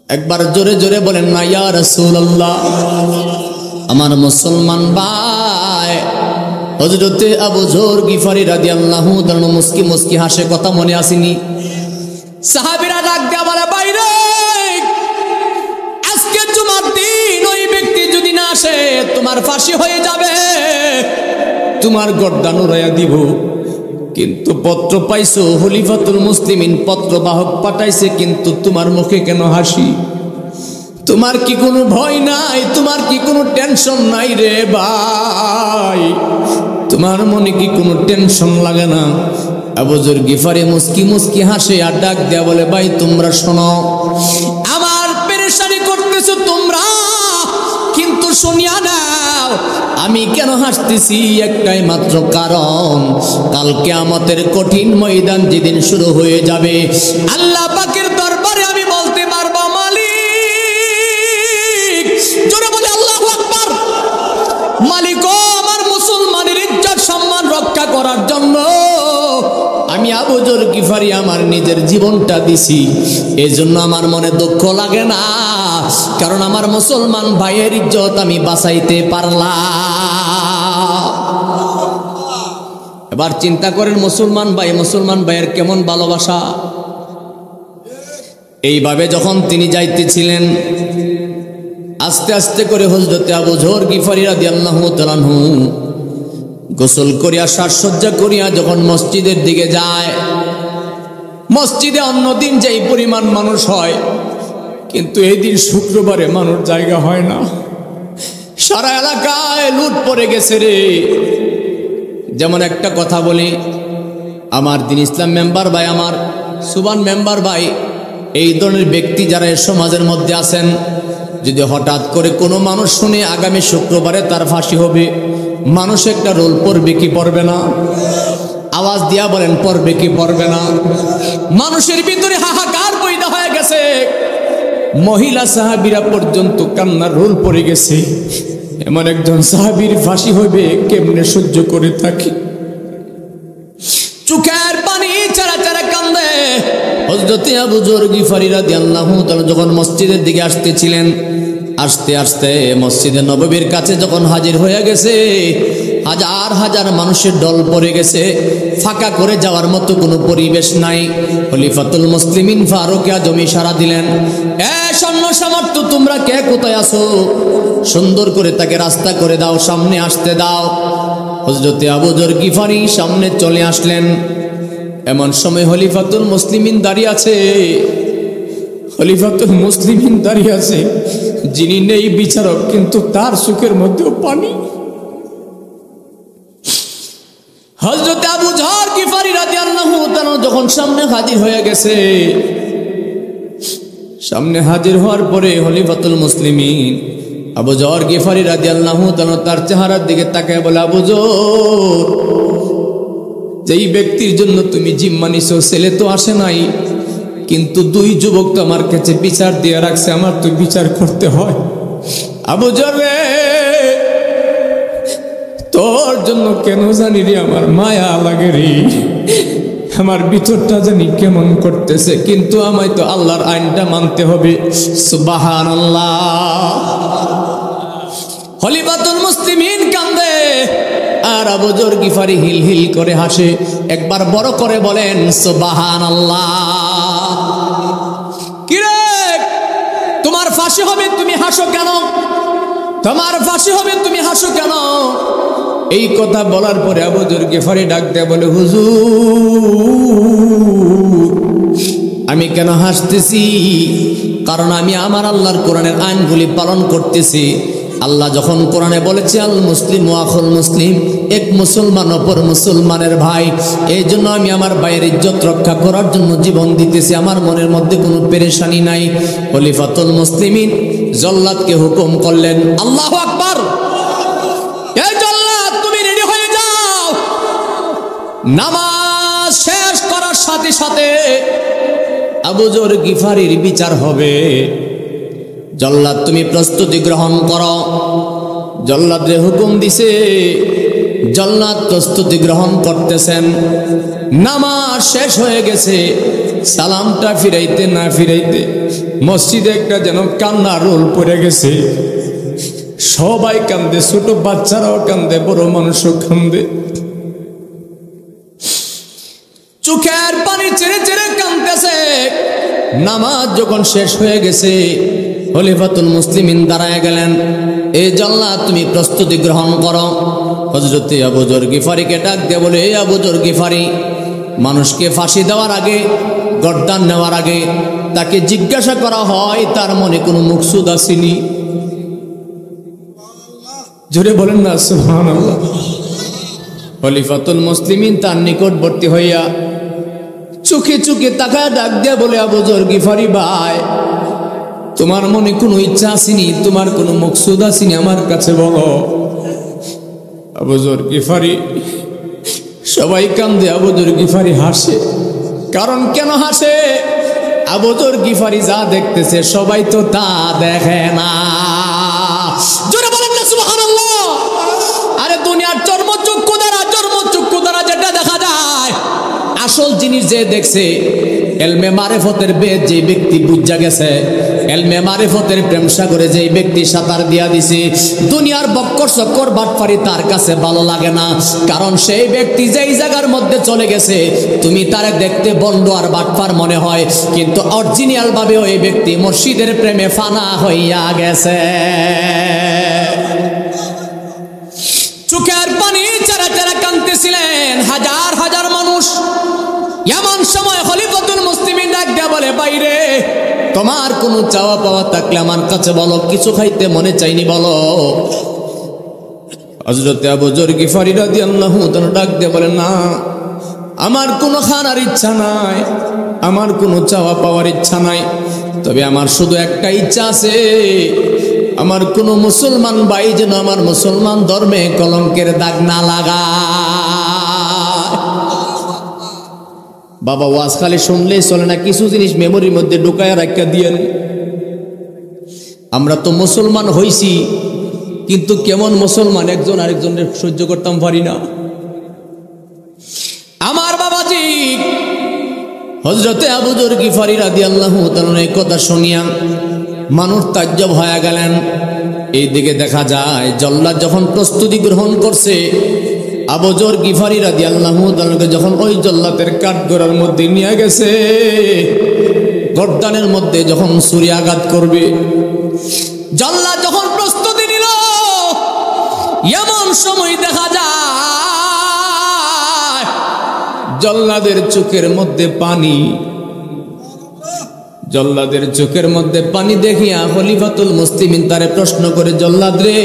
[SPEAKER 1] একবার জোরে জোরে বলেন না ইয়া রাসূলুল্লাহ। আমার মুসলমান ভাই, হযরতে আবু যর গিফারি রাদিয়াল্লাহু তাআলা মুস্কি মুস্কি হাসে, কথা মনে আসেনি? সাহাবীরা ডাক দিয়ে বলে, বাইরে আজকে জুমার দিন ওই ব্যক্তি যদি না আসে তোমার ফাঁসি হয়ে যাবে, তোমার গর্দান উড়াইয়া দিব। কিন্তু পত্র পাইছো, খলিফাতুল মুসলিমিন পত্র বাহক পাঠাইছে, কিন্তু তোমার মুখে কেন হাসি? তোমার কি কোনো ভয় নাই? তোমার কি কোনো টেনশন নাই রে ভাই? তোমার মনে কি কোনো টেনশন লাগে না? আবু যর গিফারি মুস্কি মুস্কি হাসে আর ডাক দেয়া বলে, ভাই তোমরা শোনো, আমার পেরেশানি করতেছো তোমরা, কিন্তু শুনিয়া নাও আমি কেন হাসতেছি। একটাই মাত্র কারণ, কাল কিয়ামতের কঠিন ময়দান যেদিন শুরু হয়ে যাবে, আল্লাহ পাকের দরবারে আমি বলতে পারবো, মালিক, জোরে বলে আল্লাহু আকবার, মালিক ও আমার মুসলমানের ইজ্জত সম্মান রক্ষা করার জন্য আমি আবু যর গিফারি আমার নিজের জীবনটা দিছি। এজন্য আমার মনে দুঃখ লাগে না, কারণ আমার মুসলমান ভাইয়ের ইজ্জত আমি বাঁচাইতে পারলাম। এবার চিন্তা করেন মুসলমান ভাইয়ের কেমন ভালোবাসা। এইভাবে যখন তিনি যাইতেছিলেন, আস্তে আস্তে করে হযরতে আবু যর গিফারি রাদিয়াল্লাহু তাআলা আনহু গোসল করিয়া সাজসজ্জা করিয়া যখন মসজিদের দিকে যায়, মসজিদে অন্যদিন যেই পরিমাণ মানুষ হয়, কিন্তু এই দিন শুক্রবারে মানুষ জায়গা হয় না। সারা এলাকায় লুট পড়ে গেছে রে। যেমন একটা কথা বলি, আমার দিন ইসলাম মেম্বার ভাই, আমার সুবান মেম্বার ভাই, এই ধরনের ব্যক্তি যারা এই সমাজের মধ্যে আছেন, যদি হঠাৎ করে কোনো মানুষ শুনে আগামী শুক্রবারে তার ফাঁসি হবে, মানুষ একটা রোল পড়বে কি পড়বে না? আওয়াজ দিয়া বলেন, পড়বে কি পড়বে না? মানুষের ভিতরে হাহাকার পয়দা হয়ে গেছে। মহিলা সাহাবীরা পর্যন্ত কান্নার রোল পড়ে গেছে। এমন একজন সাহাবীর ফাঁসি হবে কেমনে সহ্য করে থাকি। চোখের পানি চারা চারা কান্দে হযরত আবু যর গিফারী রাদিয়াল্লাহু তাআলা যখন মসজিদের দিকে আসতেছিলেন, আস্তে আস্তে মসজিদে নববীর কাছে যখন হাজির হয়ে গেছে, হাজার হাজার মানুষের দল পড়ে গেছে, ফাঁকা করে যাওয়ার মতো কোনো পরিবেশ নাই। খলিফাতুল মুসলিমিন ফারুক আজম ইশারা দিলেন, এ সৈন্য সামর্থ্য তোমরা কে কোথায় আছো, সুন্দর করে তাকে রাস্তা করে দাও, সামনে আসতে দাও। হযরত আবু যর গিফারী সামনে চলে আসলেন। এমন সময় খলিফাতুল মুসলিমিন দাঁড়িয়ে আছে, খলিফাতুল মুসলিমিন দাঁড়িয়ে আছে, যিনি নেই বিচারক কিন্তু তার চোখের মধ্যেও পানি। হযরত আবু যর গিফারী রাদিয়াল্লাহু তাআলা যখন সামনে হাজির হয়ে গেছে, সামনে হাজির হওয়ার পরে খলিফাতুল মুসলিমিন আবু যর গিফারী রাদিয়াল্লাহু তাআলা তার চেহারার দিকে তাকায় বলে, আবু যর, যেই ব্যক্তির জন্য তুমি জিম্মা নিছো ছেলে তো আসে নাই, কিন্তু দুই যুবক তো আমার কাছে বিচার দিয়ে রাখছে, আমার তো বিচার করতে হয়। আবু যর রে, তোর জন্য কেন জানি রে আমার মায়া লাগে রে, আমার ভিতরটা জানি কেমন করতেছে, কিন্তু আমায় তো আল্লাহর আইনটা মানতে হবে। সুবহানাল্লাহ। খলিফাতুল মুসলিমিন কান্দে আর আবু যর গিফারী হিল হিল করে হাসে, একবার বড় করে বলেন সুবহানাল্লাহ। কিরে, তোমার ফাঁসি হবে তুমি হাসো কেন, তোমার ফাঁসি হবে তুমি হাসো কেন? এই কথা বলার পরে আবু যর গিফারী ডাক দেয়া বলে, হুজুর, আমি কেন হাসতেছি? কারণ আমি আমার আল্লাহর কোরআনের আইনগুলি পালন করতেছি। আল্লাহ যখন কোরআনে বলেছে আল মুসলিম আখুল মুসলিম, এক মুসলমান অপর মুসলমানের ভাই, এই জন্য আমি আমার ভাইয়ের ইজ্জত রক্ষা করার জন্য জীবন দিতেছি, আমার মনের মধ্যে কোনো পেরেশানি নাই। খলিফাতুল মুসলিমিন জল্লাদকে হুকুম করলেন, আল্লাহু আকবার, এই জল্লাদ তুমি রেডি হয়ে যাও, নামাজ শেষ করার সাথে সাথে আবু যর গিফারীর বিচার হবে। জল্লাদ তুমি প্রস্তুতি গ্রহণ করো। জল্লাদরে হুকুম দিছে, জল্লাদ প্রস্তুতি গ্রহণ করতেছেন। নামাজ শেষ হয়ে গেছে, সালামটা ফিরাইতে না ফিরাইতে মসজিদে একটা যেন কান্নার রোল পড়ে গেছে। সবাই কান্দে, ছোট বাচ্চারাও কান্দে, বড় মানুষও কান্দে, চোখের পানি ছেড়ে ছেড়ে কাঁদতেছে। নামাজ যখন শেষ হয়ে গেছে, খলিফাতুল মুসলিমিন দাঁড়ায় গেলেন, এই জল্লাদ তুমি প্রস্তুতি গ্রহণ করো। হযরত আবু যর গিফারীকে ডাক দিয়ে বলে, এই আবু যর গিফারী, মানুষকে ফাঁসি দেওয়ার আগে, গর্দান নেওয়ার আগে তাকে জিজ্ঞাসা করা হয় তার মনে কোনো মকসুদ আসেনি? জোরে বলেন না সুবহানাল্লাহ। খলিফাতুল মুসলিমিন তার নিকটবর্তী হইয়া চোখে চোখে তাকায় ডাক দিয়া বলে, আবু যর গিফারী ভাই, তোমার মনে কোনো ইচ্ছা আসেনি, তোমার কোনো মকসুদ আসেনি, আমার কাছে বলো। আবু যর গিফারী, সবাই কান্দে, আবু যর গিফারী হাসে। কারণ কেন হাসে? আবু যর গিফারী যা দেখতেছে সবাই তো তা দেখে না। জোরে বলেন না সুবহানাল্লাহ। আরে দুনিয়ার চর্মচক্ষু দ্বারা যেটা দেখা যায়, আসল জিনিস যে দেখছে, এলমে মারিফতের বেদ যে ব্যক্তি বুঝা গেছে, এলমে মারিফতের প্রেম সাগরে যে ব্যক্তি সাঁতার দিয়া দিছে, দুনিয়ার বক্কর চক্কর বাটপারি তার কাছে ভালো লাগে না। কারণ সেই ব্যক্তি যেই জায়গার মধ্যে চলে গেছে, তুমি তারে দেখতে বন্ড আর বাটপার মনে হয়, কিন্তু অরিজিনাল ভাবে ওই ব্যক্তি মুর্শিদের প্রেমে ফানা হইয়া গেছে। চোখের পানি চারা চারা কাঁদতেছিলেন হাজার হাজার মানুষ। এমন সময় খলিফাতুল মুসলিমিন ডাক দিয়া বলে, বাইরে তোমার কোনো চাওয়া পাওয়া থাকলে আমার কাছে বলো, কিছু খাইতে মনে চাইনি বলো। হযরত আবু যর গিফারী রাদিয়াল্লাহু তাআলা ডাক দিয়া বলে, না, আমার কোনো খানার ইচ্ছা নাই, আমার কোনো চাওয়া পাওয়ার ইচ্ছা নাই, তবে আমার শুধু একটা ইচ্ছা আছে, আমার কোনো মুসলমান ভাই যেন আমার মুসলমান ধর্মে কলঙ্কের দাগ না লাগায়। বাবা ওয়াজ খালি শুনলেই চলে না, কিছু জিনিস মেমোরির মধ্যে ঢুকায় রাখা দিয়েন। আমরা তো মুসলমান হইছি, কিন্তু কেমন মুসলমান একজন আরেকজনের সহ্য করতাম পারি না। আমার বাবাজি হযরতে আবু যর গিফারী রাদিয়াল্লাহু তাআলা এই কথা শুনিয়া মানুষ তাজ্জব হয়ে গেলেন। এইদিকে দেখা যায় জল্লাদ যখন প্রস্তুতি গ্রহণ করছে, আবু যর গিফারী রাদিয়াল্লাহু তাআলাকে যখন ওই জল্লাদের কাঠগড়ার মধ্যে নিয়ে গেছে, গর্দানের মধ্যে যখন ছুরি আঘাত করবে, জল্লাদ যখন প্রস্তুতি নিল, এমন সময় দেখা যায় জল্লাদের চোখের মধ্যে পানি। জল্লাদের চোখের মধ্যে পানি দেখিয়া খলিফাতুল মুসলিমিন তারে প্রশ্ন করে, জল্লাদ রে,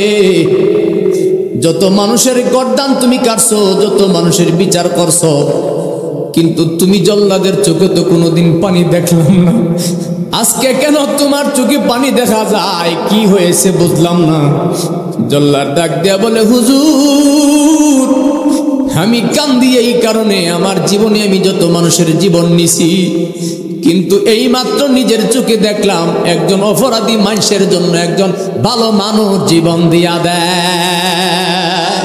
[SPEAKER 1] যত মানুষের গর্দান তুমি কাটছো, যত মানুষের বিচার করছো, কিন্তু তুমি জল্লাদের চোখে তো কোনোদিন পানি দেখলাম না, আজকে কেন তোমার চোখে পানি দেখা যায়? কি হয়েছে বুঝলাম না। জল্লাদ ডাক দিয়া বলে, হুজুর, আমি কান্দি এই কারণে, আমার জীবনে আমি যত মানুষের জীবন নিছি, কিন্তু এই মাত্র নিজের চোখে দেখলাম একজন অপরাধী মানুষের জন্য একজন ভালো মানুষ জীবন দিয়া দেয়।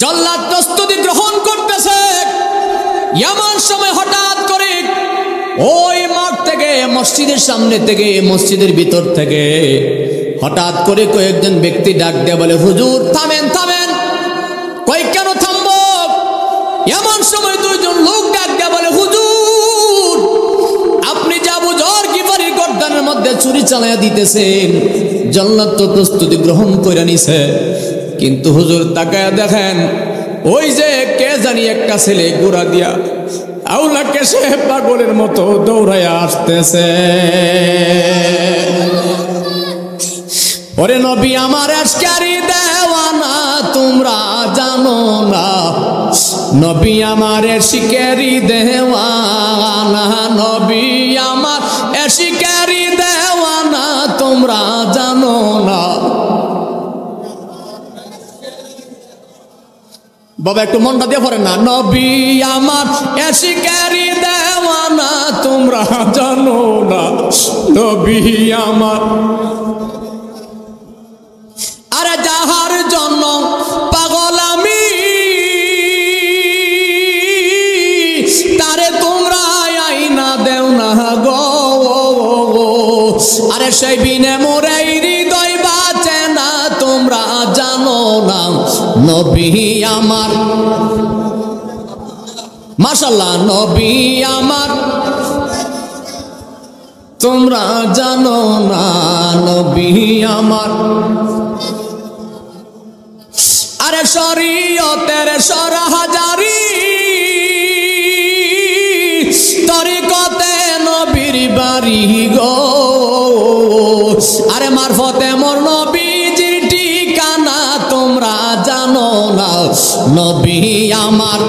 [SPEAKER 1] জল্লাদ প্রস্তুতি গ্রহণ করতেছে, এমন সময় হঠাৎ করে ওই মাঠ থেকে, মসজিদের সামনে থেকে, মসজিদের ভিতর থেকে হঠাৎ করে কয়েকজন ব্যক্তি ডাক দেয়া বলে, হুজুর থামেন থামেন। কই কেন থামবো? এমন সময় দুইজন লোক ডাক দেয়া বলে, হুজুর, আপনি যে আবু যর গিফারীর গর্দানের মধ্যে ছুরি চালাইয়া দিতেছেন, জল্লাদ তো প্রস্তুতি গ্রহণ করে নিছে, কিন্তু হুজুর তাকায়া দেখেন, ওই যে কে জানি একটা ছেলে গোড়া দিয়া আউলাকে সে পাগলের মতো দৌড়াইয়া আসতেছে। ওরে নবী আমার আশকারি দেওয়ানা, তোমরা জানো না, নবী আমার শিকারি দেওয়ানা, নবী আমার শিকারি দেওয়ানা, তোমরা জানো না। বাবা একটু মনটা দিয়ে পড়েন না, নবী আমার শিকারি দেওয়ানা, তোমরা জানো না, নবী আমার। আরে যাহার জন্য পাগল আমি, তারে তোমরা আইনা দেও না গো। আরে সেই বিনে মোরে হৃদয় বাঁচে না, তোমরা জানো না, নবী আমার। মাশাআল্লাহ, নবী আমার তোমরা জানো না, নবী আমার। আরে শরীয়তের সরহাজারি, তরিকতে নবীর বাড়ি গো। আরে মারফতে মোর নবীজির ঠিকানা, তোমরা জানো না, নবী আমার।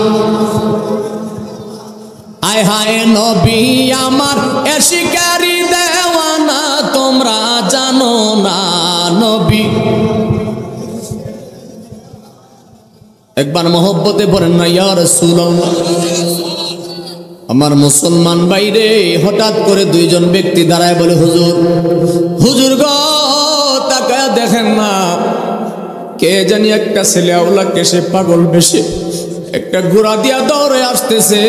[SPEAKER 1] আয় হায় নবী আমার শিকারি দেওয়ানা, তোমরা জানো না, নবী। একবার মহব্বতে পড়েন না, ইয়া রাসূলুল্লাহ। আমার মুসলমান বাইরে হঠাৎ করে দুইজন ব্যক্তি দাঁড়ায় বলে, হুজুর, হুজুর গো, তাকায়া দেখেন না, কে জানি একটা ছেলে আউলাকে সে পাগল বেশে একটা ঘোড়া দিয়া দৌড়ে আসতেছে,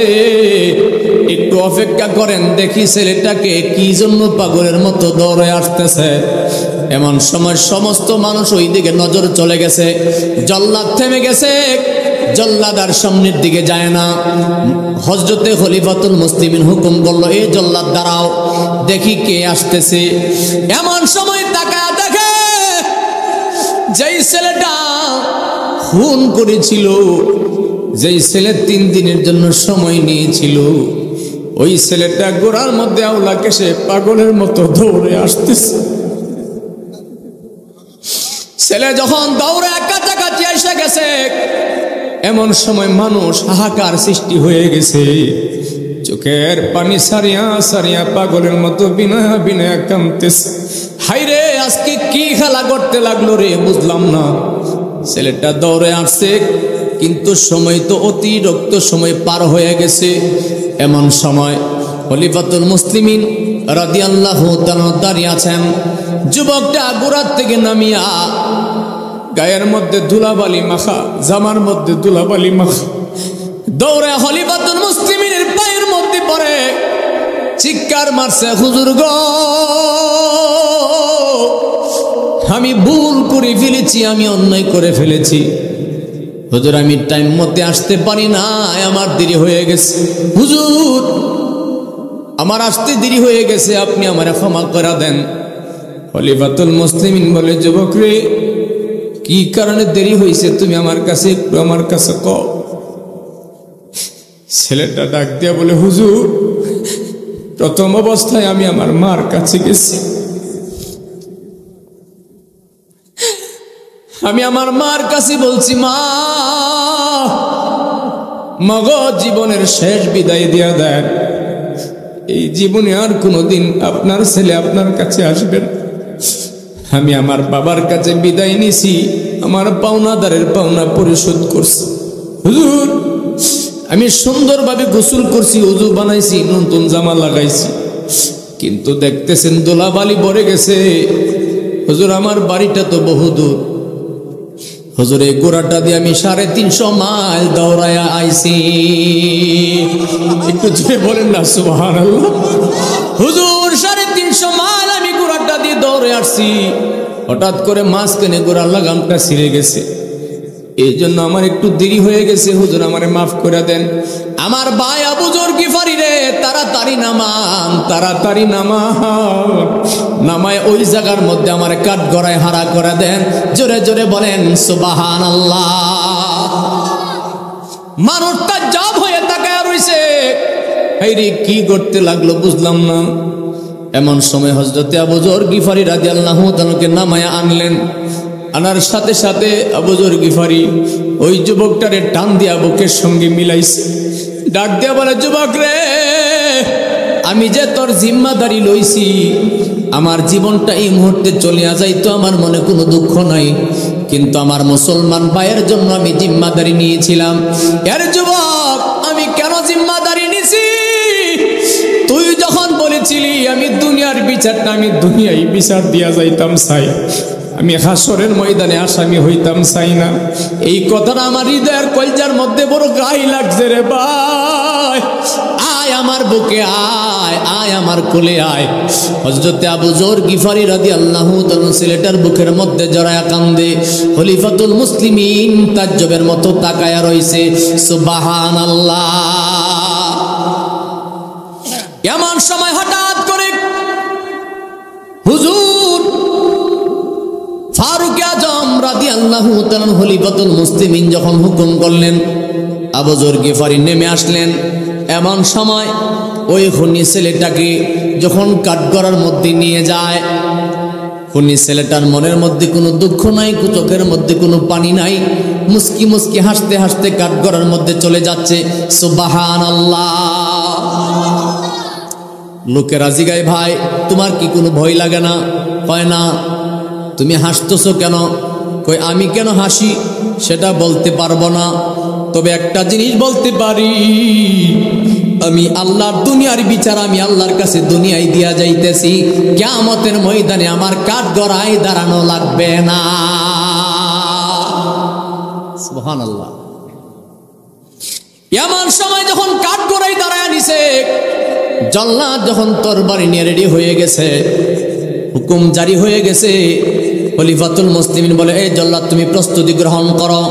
[SPEAKER 1] একটু অপেক্ষা করেন, দেখি ছেলেটাকে কি জন্য পাগলের মতো দৌড়ে আসতেছে। এমন সময় সমস্ত মানুষ ওই দিকে নজর চলে গেছে, জল্লাদ থেমে গেছে, জল্লাদ আর সামনের দিকে যায় না। হযরতে খলিফাতুল মুসলিমিন হুকুম করলো, এই জল্লাদ দাঁড়াও, দেখি কে আসতেছে। এমন সময় তাকায়া দেখে যেই ছেলেটা খুন করেছিল, যেই ছেলে 3 দিনের জন্য সময় নিয়েছিল, ওই ছেলেটা গোড়ার মধ্যে আউলাকে সে পাগলের মতো দৌড়ে আসতেছে। ছেলে যখন দৌড়ে কাছাকাছি এসে গেছে, এমন সময় মানুষ হাহাকার সৃষ্টি হয়ে গেছে, চোখের পানি সারিয়া সারিয়া পাগলের মতো বিনয়া বিনয়া কাঁদতেছে। হাইরে, আজকে কি খেলা করতে লাগলো রে, বুঝলাম না। ছেলেটা দৌড়ে আসছে, কিন্তু সময় তো অতিরিক্ত সময় পার হয়ে গেছে। এমন সময় খলিফাতুল মুসলিমিন রাদিয়াল্লাহু তাআলা দাঁড়িয়ে আছেন। যুবকটা গোড়ার থেকে নামিয়া গায়ের মধ্যে ধুলাবালি মাখা, জামার মধ্যে ধুলাবালি মাখা, দৌড়ে খলিফাতুল মুসলিমিনের পায়ের মধ্যে পড়ে চিৎকার মারছে, হুজুর গো, আমি ভুল করে ফেলেছি, আমি অন্যায় করে ফেলেছি হুজুর, আমি টাইম মতে আসতে পারি না, আমার দেরি হয়ে গেছে হুজুর, আমার আসতে দেরি হয়ে গেছে, আপনি আমারে ক্ষমা করে দেন। খলিফাতুল মুসলিমিন বলে, যুবক রে, কি কারণে দেরি হয়েছে তুমি আমার কাছে একটু আমার কাছে কও। ছেলেটা ডাক দিয়া বলে, হুজুর, প্রথম অবস্থায় আমি আমার মার কাছে গেছি, আমি আমার মার কাছে বলছি, মা, মগ জীবনের শেষ বিদায় দিয়া দেন, এই জীবনে আর কোনোদিন আপনার ছেলে আপনার কাছে আসবেন। আমি আমার বাবার কাছে বিদায় নিছি, আমার পাওনাদারের পাওনা পরিশোধ করছি হুজুর, আমি সুন্দরভাবে গোসল করছি, ওযু বানাইছি, নতুন জামা লাগাইছি, কিন্তু দেখতেছেন দোলাবালি ভরে গেছে হুজুর, আমার বাড়িটা তো বহুদূর হুজুর, এই গোড়াটা দিয়ে আমি 350 মাইল দৌড়ায়া আইছি। একটু জোরে বলেন না সুবহানাল্লাহ। হুজুর 350 মাইল আমি গোড়াটা দিয়ে দৌড়ে আসছি, হঠাৎ করে মাঝখানে গোড়ার লাগামটা ছিঁড়ে গেছে, এই জন্য আমার একটু দেরি হয়ে গেছে হুজুর, আমারে মাফ করে দেন। আমার ভাই আবু যর গিফারি রে, তাড়াতাড়ি নামান, তাড়াতাড়ি নামান, নামায় ওই জায়গার মধ্যে আমার কাঠ গড়ায় হারা করে দেন। জোরে জোরে বলেন সুবহানাল্লাহ। মানুষটা জব হয়ে তাকায় রইছে, এই রে কি করতে লাগলো বুঝলাম না। এমন সময় হযরতে আবু যর গিফারি রাদিয়াল্লাহু তাআলাকে নামায়া আনলেন। আনার সাথে সাথে আবু যর গিফারি ওই যুবকটারে টান দিয়া বুকের সঙ্গে মিলাইছে, ডাক দিয়া বলে, যুবক রে, আমি যে তোর জিম্মাদারি লইছি, আমার জীবনটা এই মুহূর্তে চলিয়া যাইতো, আমার মনে কোনো দুঃখ নাই, কিন্তু আমার মুসলমান ভাইয়ের জন্য আমি জিম্মাদারি নিয়েছিলাম। এর যুবক, আমি কেন জিম্মাদারি নিছি? তুই যখন বলেছিলি আমি দুনিয়ার বিচারটা আমি দুনিয়ায় বিচার দিয়া যাইতাম চাই, আমি হাসরের ময়দানে আসামি হইতাম চাই না, এই কথাটা আমার হৃদয়ের কলজার মধ্যে বড় গায়ে লাগছে রে ভাই। আয় আমার বুকে আয়, আয় আমার কোলে আয়। হযরতে আবু যর গিফারি রাদিয়াল্লাহু তাআলা ছেলেটার বুকের মধ্যে জড়ায়া কান্দে। খলিফাতুল মুসলিমিন তাজ্জবের মতো তাকায়া রইছে। সুবহানাল্লাহ। এমন সময় হঠাৎ করে হুজুর ফারুক আজম রাদিয়াল্লাহু তাআলা খলিফাতুল মুসলিমিন যখন হুকুম করলেন, আবু যর গিফারি নেমে আসলেন। এমন সময় ওই খুনি ছেলেটাকে যখন কাঠগড়ার মধ্যে নিয়ে যায়, খুনি ছেলেটার মনের মধ্যে কোনো দুঃখ নাই, চোখের মধ্যে কোনো পানি নাই, মুস্কি মুস্কি হাসতে হাসতে কাঠগড়ার মধ্যে চলে যাচ্ছে। সুবহানাল্লাহ। লোকেরা জিগায়, ভাই তোমার কি কোনো ভয় লাগে না? কয় না। তুমি হাসতেছো কেন? কই আমি কেন হাসি সেটা বলতে পারবো না, তবে একটা জিনিস বলতে পারি, আমি আল্লাহর দুনিয়ার বিচার আমি আল্লাহর কাছে দুনিয়ায় দিয়া যাইতেছি, কিয়ামতের ময়দানে আমার কাঠগড়ায় দাঁড়ানো লাগবে না। সুবহানাল্লাহ। এমন সময় যখন কাঠগড়ায় দাঁড়ায় নিছে, জল্লাদ যখন তরবারি নিয়ে রেডি হয়ে গেছে, হুকুম জারি হয়ে গেছে, খলিফাতুল মুসলিমিন বলে, এই জল্লাদ তুমি প্রস্তুতি গ্রহণ করো।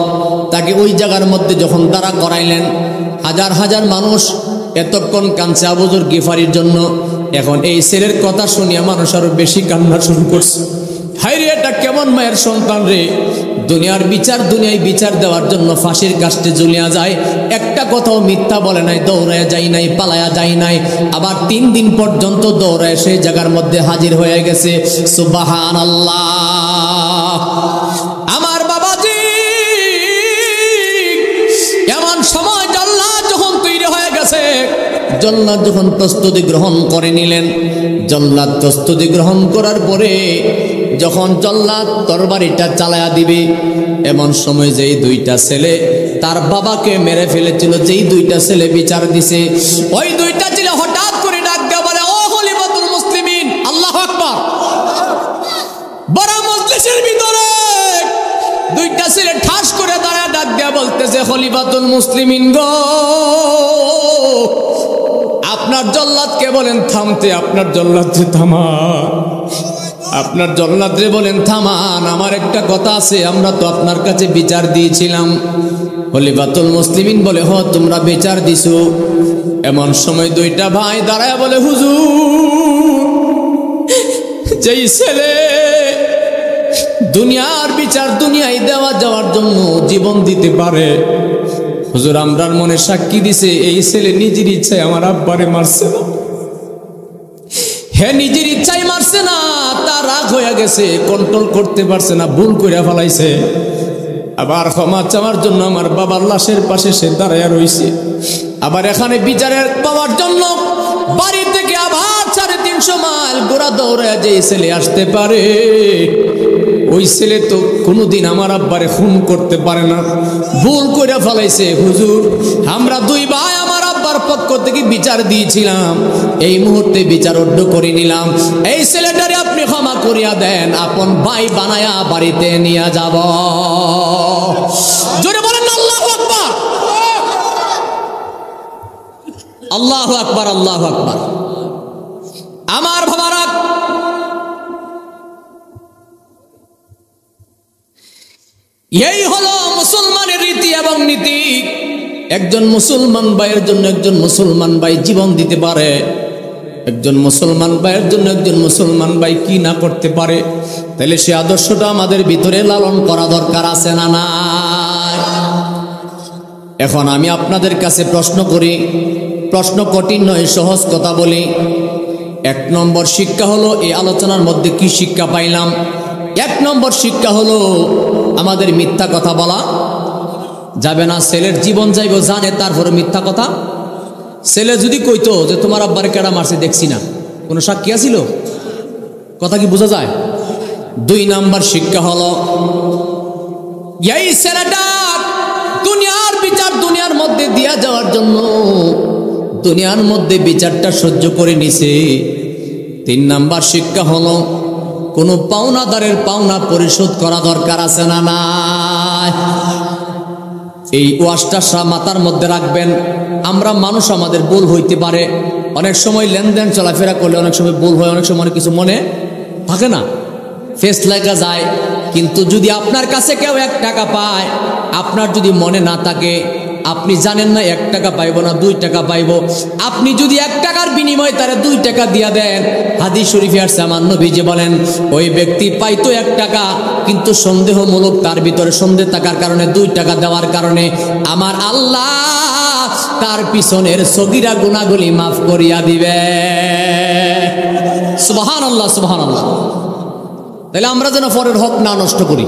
[SPEAKER 1] তাকে ওই জায়গার মধ্যে যখন দাঁড়া করাইলেন, হাজার হাজার মানুষ এতক্ষণ কাঁদছে আবু যর গিফারির জন্য। এখন এই ছেলের কথা শুনিয়া মানুষ আরো বেশি কান্না শুরু করছে। হায় রে, এটা কেমন মায়ের সন্তান রে! দুনিয়ার বিচার দুনিয়ায় বিচার দেওয়ার জন্য ফাঁসির কাস্টে ঝুলিয়া যায়, একটা কথাও মিথ্যা বলে নাই, দৌড়ায় যাই নাই, পালায়া যাই নাই, আবার 3 দিন পর্যন্ত দৌড়ায় সেই জায়গার মধ্যে হাজির হয়ে গেছে। সুবহানাল্লাহ। আমার বাবাজি, এমন সময় জল্লাদ যখন তৈরি হয়ে গেছে, জল্লাদ যখন প্রস্তুতি গ্রহণ করে নিলেন, জল্লাদ প্রস্তুতি গ্রহণ করার পরে যখন জল্লাদ তরবারিটা চালায়া দিবে, এমন সময় যেই 2টা ছেলে তার বাবাকে মেরে ফেলেছিল, যেই 2টা ছেলে বিচার দিছে, ওই 2টা ছেলে হঠাৎ করে ডাক দেয়া বলে, ও খলিফাতুল মুসলিমিন, বলে খলিফাতুল মুসলিমিন গো, আপনার জল্লাদকে বলেন থামতে, আপনার জল্লাদকে থামান, আপনার জল্লাদরে বলেন থামান, আমার একটা কথা আছে, আমরা তো আপনার কাছে বিচার দিয়েছিলাম। খলিফাতুল মুসলিমিন বলে হ তোমরা বিচার দিছো। এমন সময় দুইটা ভাই দাঁড়ায় বলে হুজুর, যেই ছেলে দুনিয়ার বিচার দুনিয়ায় দেওয়া যাওয়ার জন্য জীবন দিতে পারে, হুজুর আমরার মনে সাক্ষী দিছে এই ছেলে নিজের ইচ্ছায় আমার আব্বারে মারছে না, হে নিজের ইচ্ছায় মারছে না, তার রাগ হয়ে গেছে, কন্ট্রোল করতে পারছে না, ভুল করে ফেলাইছে। আবার ক্ষমা চাওয়ার জন্য আমার বাবার লাশের পাশে সে দাঁড়াইয়া রইছে। আবার এখানে বিচারের পাওয়ার জন্য বাড়ি থেকে আবার 350 মাইল গোড়া দৌড়ায় যে ছেলে আসতে পারে, ওই ছেলে তো কোনোদিন আমার আব্বারে খুন করতে পারে না, ভুল করে ফেলাইছে। হুজুর আমরা দুই ভাই আমার আব্বার পক্ষ থেকে বিচার দিয়েছিলাম, এই মুহূর্তে বিচার অড্ড করে নিলাম, এই ছেলেটারে আপনি ক্ষমা করিয়া দেন, আপন ভাই বানায়া বাড়িতে নিয়ে যাব। জোরে বলেন আল্লাহু আকবার, আল্লাহু আকবার, আল্লাহু আকবার। আমার বাবারা, এই হলো মুসলমানের রীতি এবং নীতি। একজন মুসলমান ভাইয়ের জন্য একজন মুসলমান ভাই জীবন দিতে পারে, একজন মুসলমান ভাইয়ের জন্য একজন মুসলমান ভাই কি না করতে পারে। তাহলে সে আদর্শটা আমাদের ভিতরে লালন করা দরকার আছে না নাই? এখন আমি আপনাদের কাছে প্রশ্ন করি, প্রশ্ন কঠিন নয়, সহজ কথা বলি। 1 নম্বর শিক্ষা হলো, এই আলোচনার মধ্যে কি শিক্ষা পাইলাম? 1 নম্বর শিক্ষা হলো আমাদের মিথ্যা কথা বলা যাবে না। ছেলের জীবন যাইব জানে, তারপরে মিথ্যা কথা। ছেলে যদি কইতো যে তোমার আব্বারে কেডা মারছে দেখছি না, কোনো সাক্ষী আছিল? কথা কি বোঝা যায়? 2 নম্বর শিক্ষা হলো এই ছেলেটা দুনিয়ার বিচার দুনিয়ার মধ্যে দিয়া যাওয়ার জন্য দুনিয়ার মধ্যে বিচারটা সহ্য করে নিছে। 3 নম্বর শিক্ষা হলো কোনো পাওনাদারের পাওনা পরিশোধ করা দরকার আছে না নাই? এই ওয়াজটা মাথার মধ্যে রাখবেন। আমরা মানুষ, আমাদের ভুল হইতে পারে, অনেক সময় লেনদেন চলাফেরা করলে অনেক সময় ভুল হয়, অনেক সময় অনেক কিছু মনে থাকে না, ফেস লাগা যায়। কিন্তু যদি আপনার কাছে কেউ 1 টাকা পায়, আপনার যদি মনে না থাকে, আপনি জানেন না 1 টাকা পাইব না 2 টাকা পাইব, আপনি যদি 1 টাকার বিনিময়ে তারা 2 টাকা দিয়া দেন, হাদিস শরীফে আসছে আমার নবীজি বলেন ওই ব্যক্তি পাইতো 1 টাকা, কিন্তু সন্দেহমূলক তার ভিতরে সন্দেহ থাকার কারণে 2 টাকা দেওয়ার কারণে আমার আল্লাহ তার পিছনের সগীরা গুনাহগুলি মাফ করিয়া দিবে। সুবহানাল্লাহ, সুবহানাল্লাহ। তাহলে আমরা যেন পরের হক না নষ্ট করি।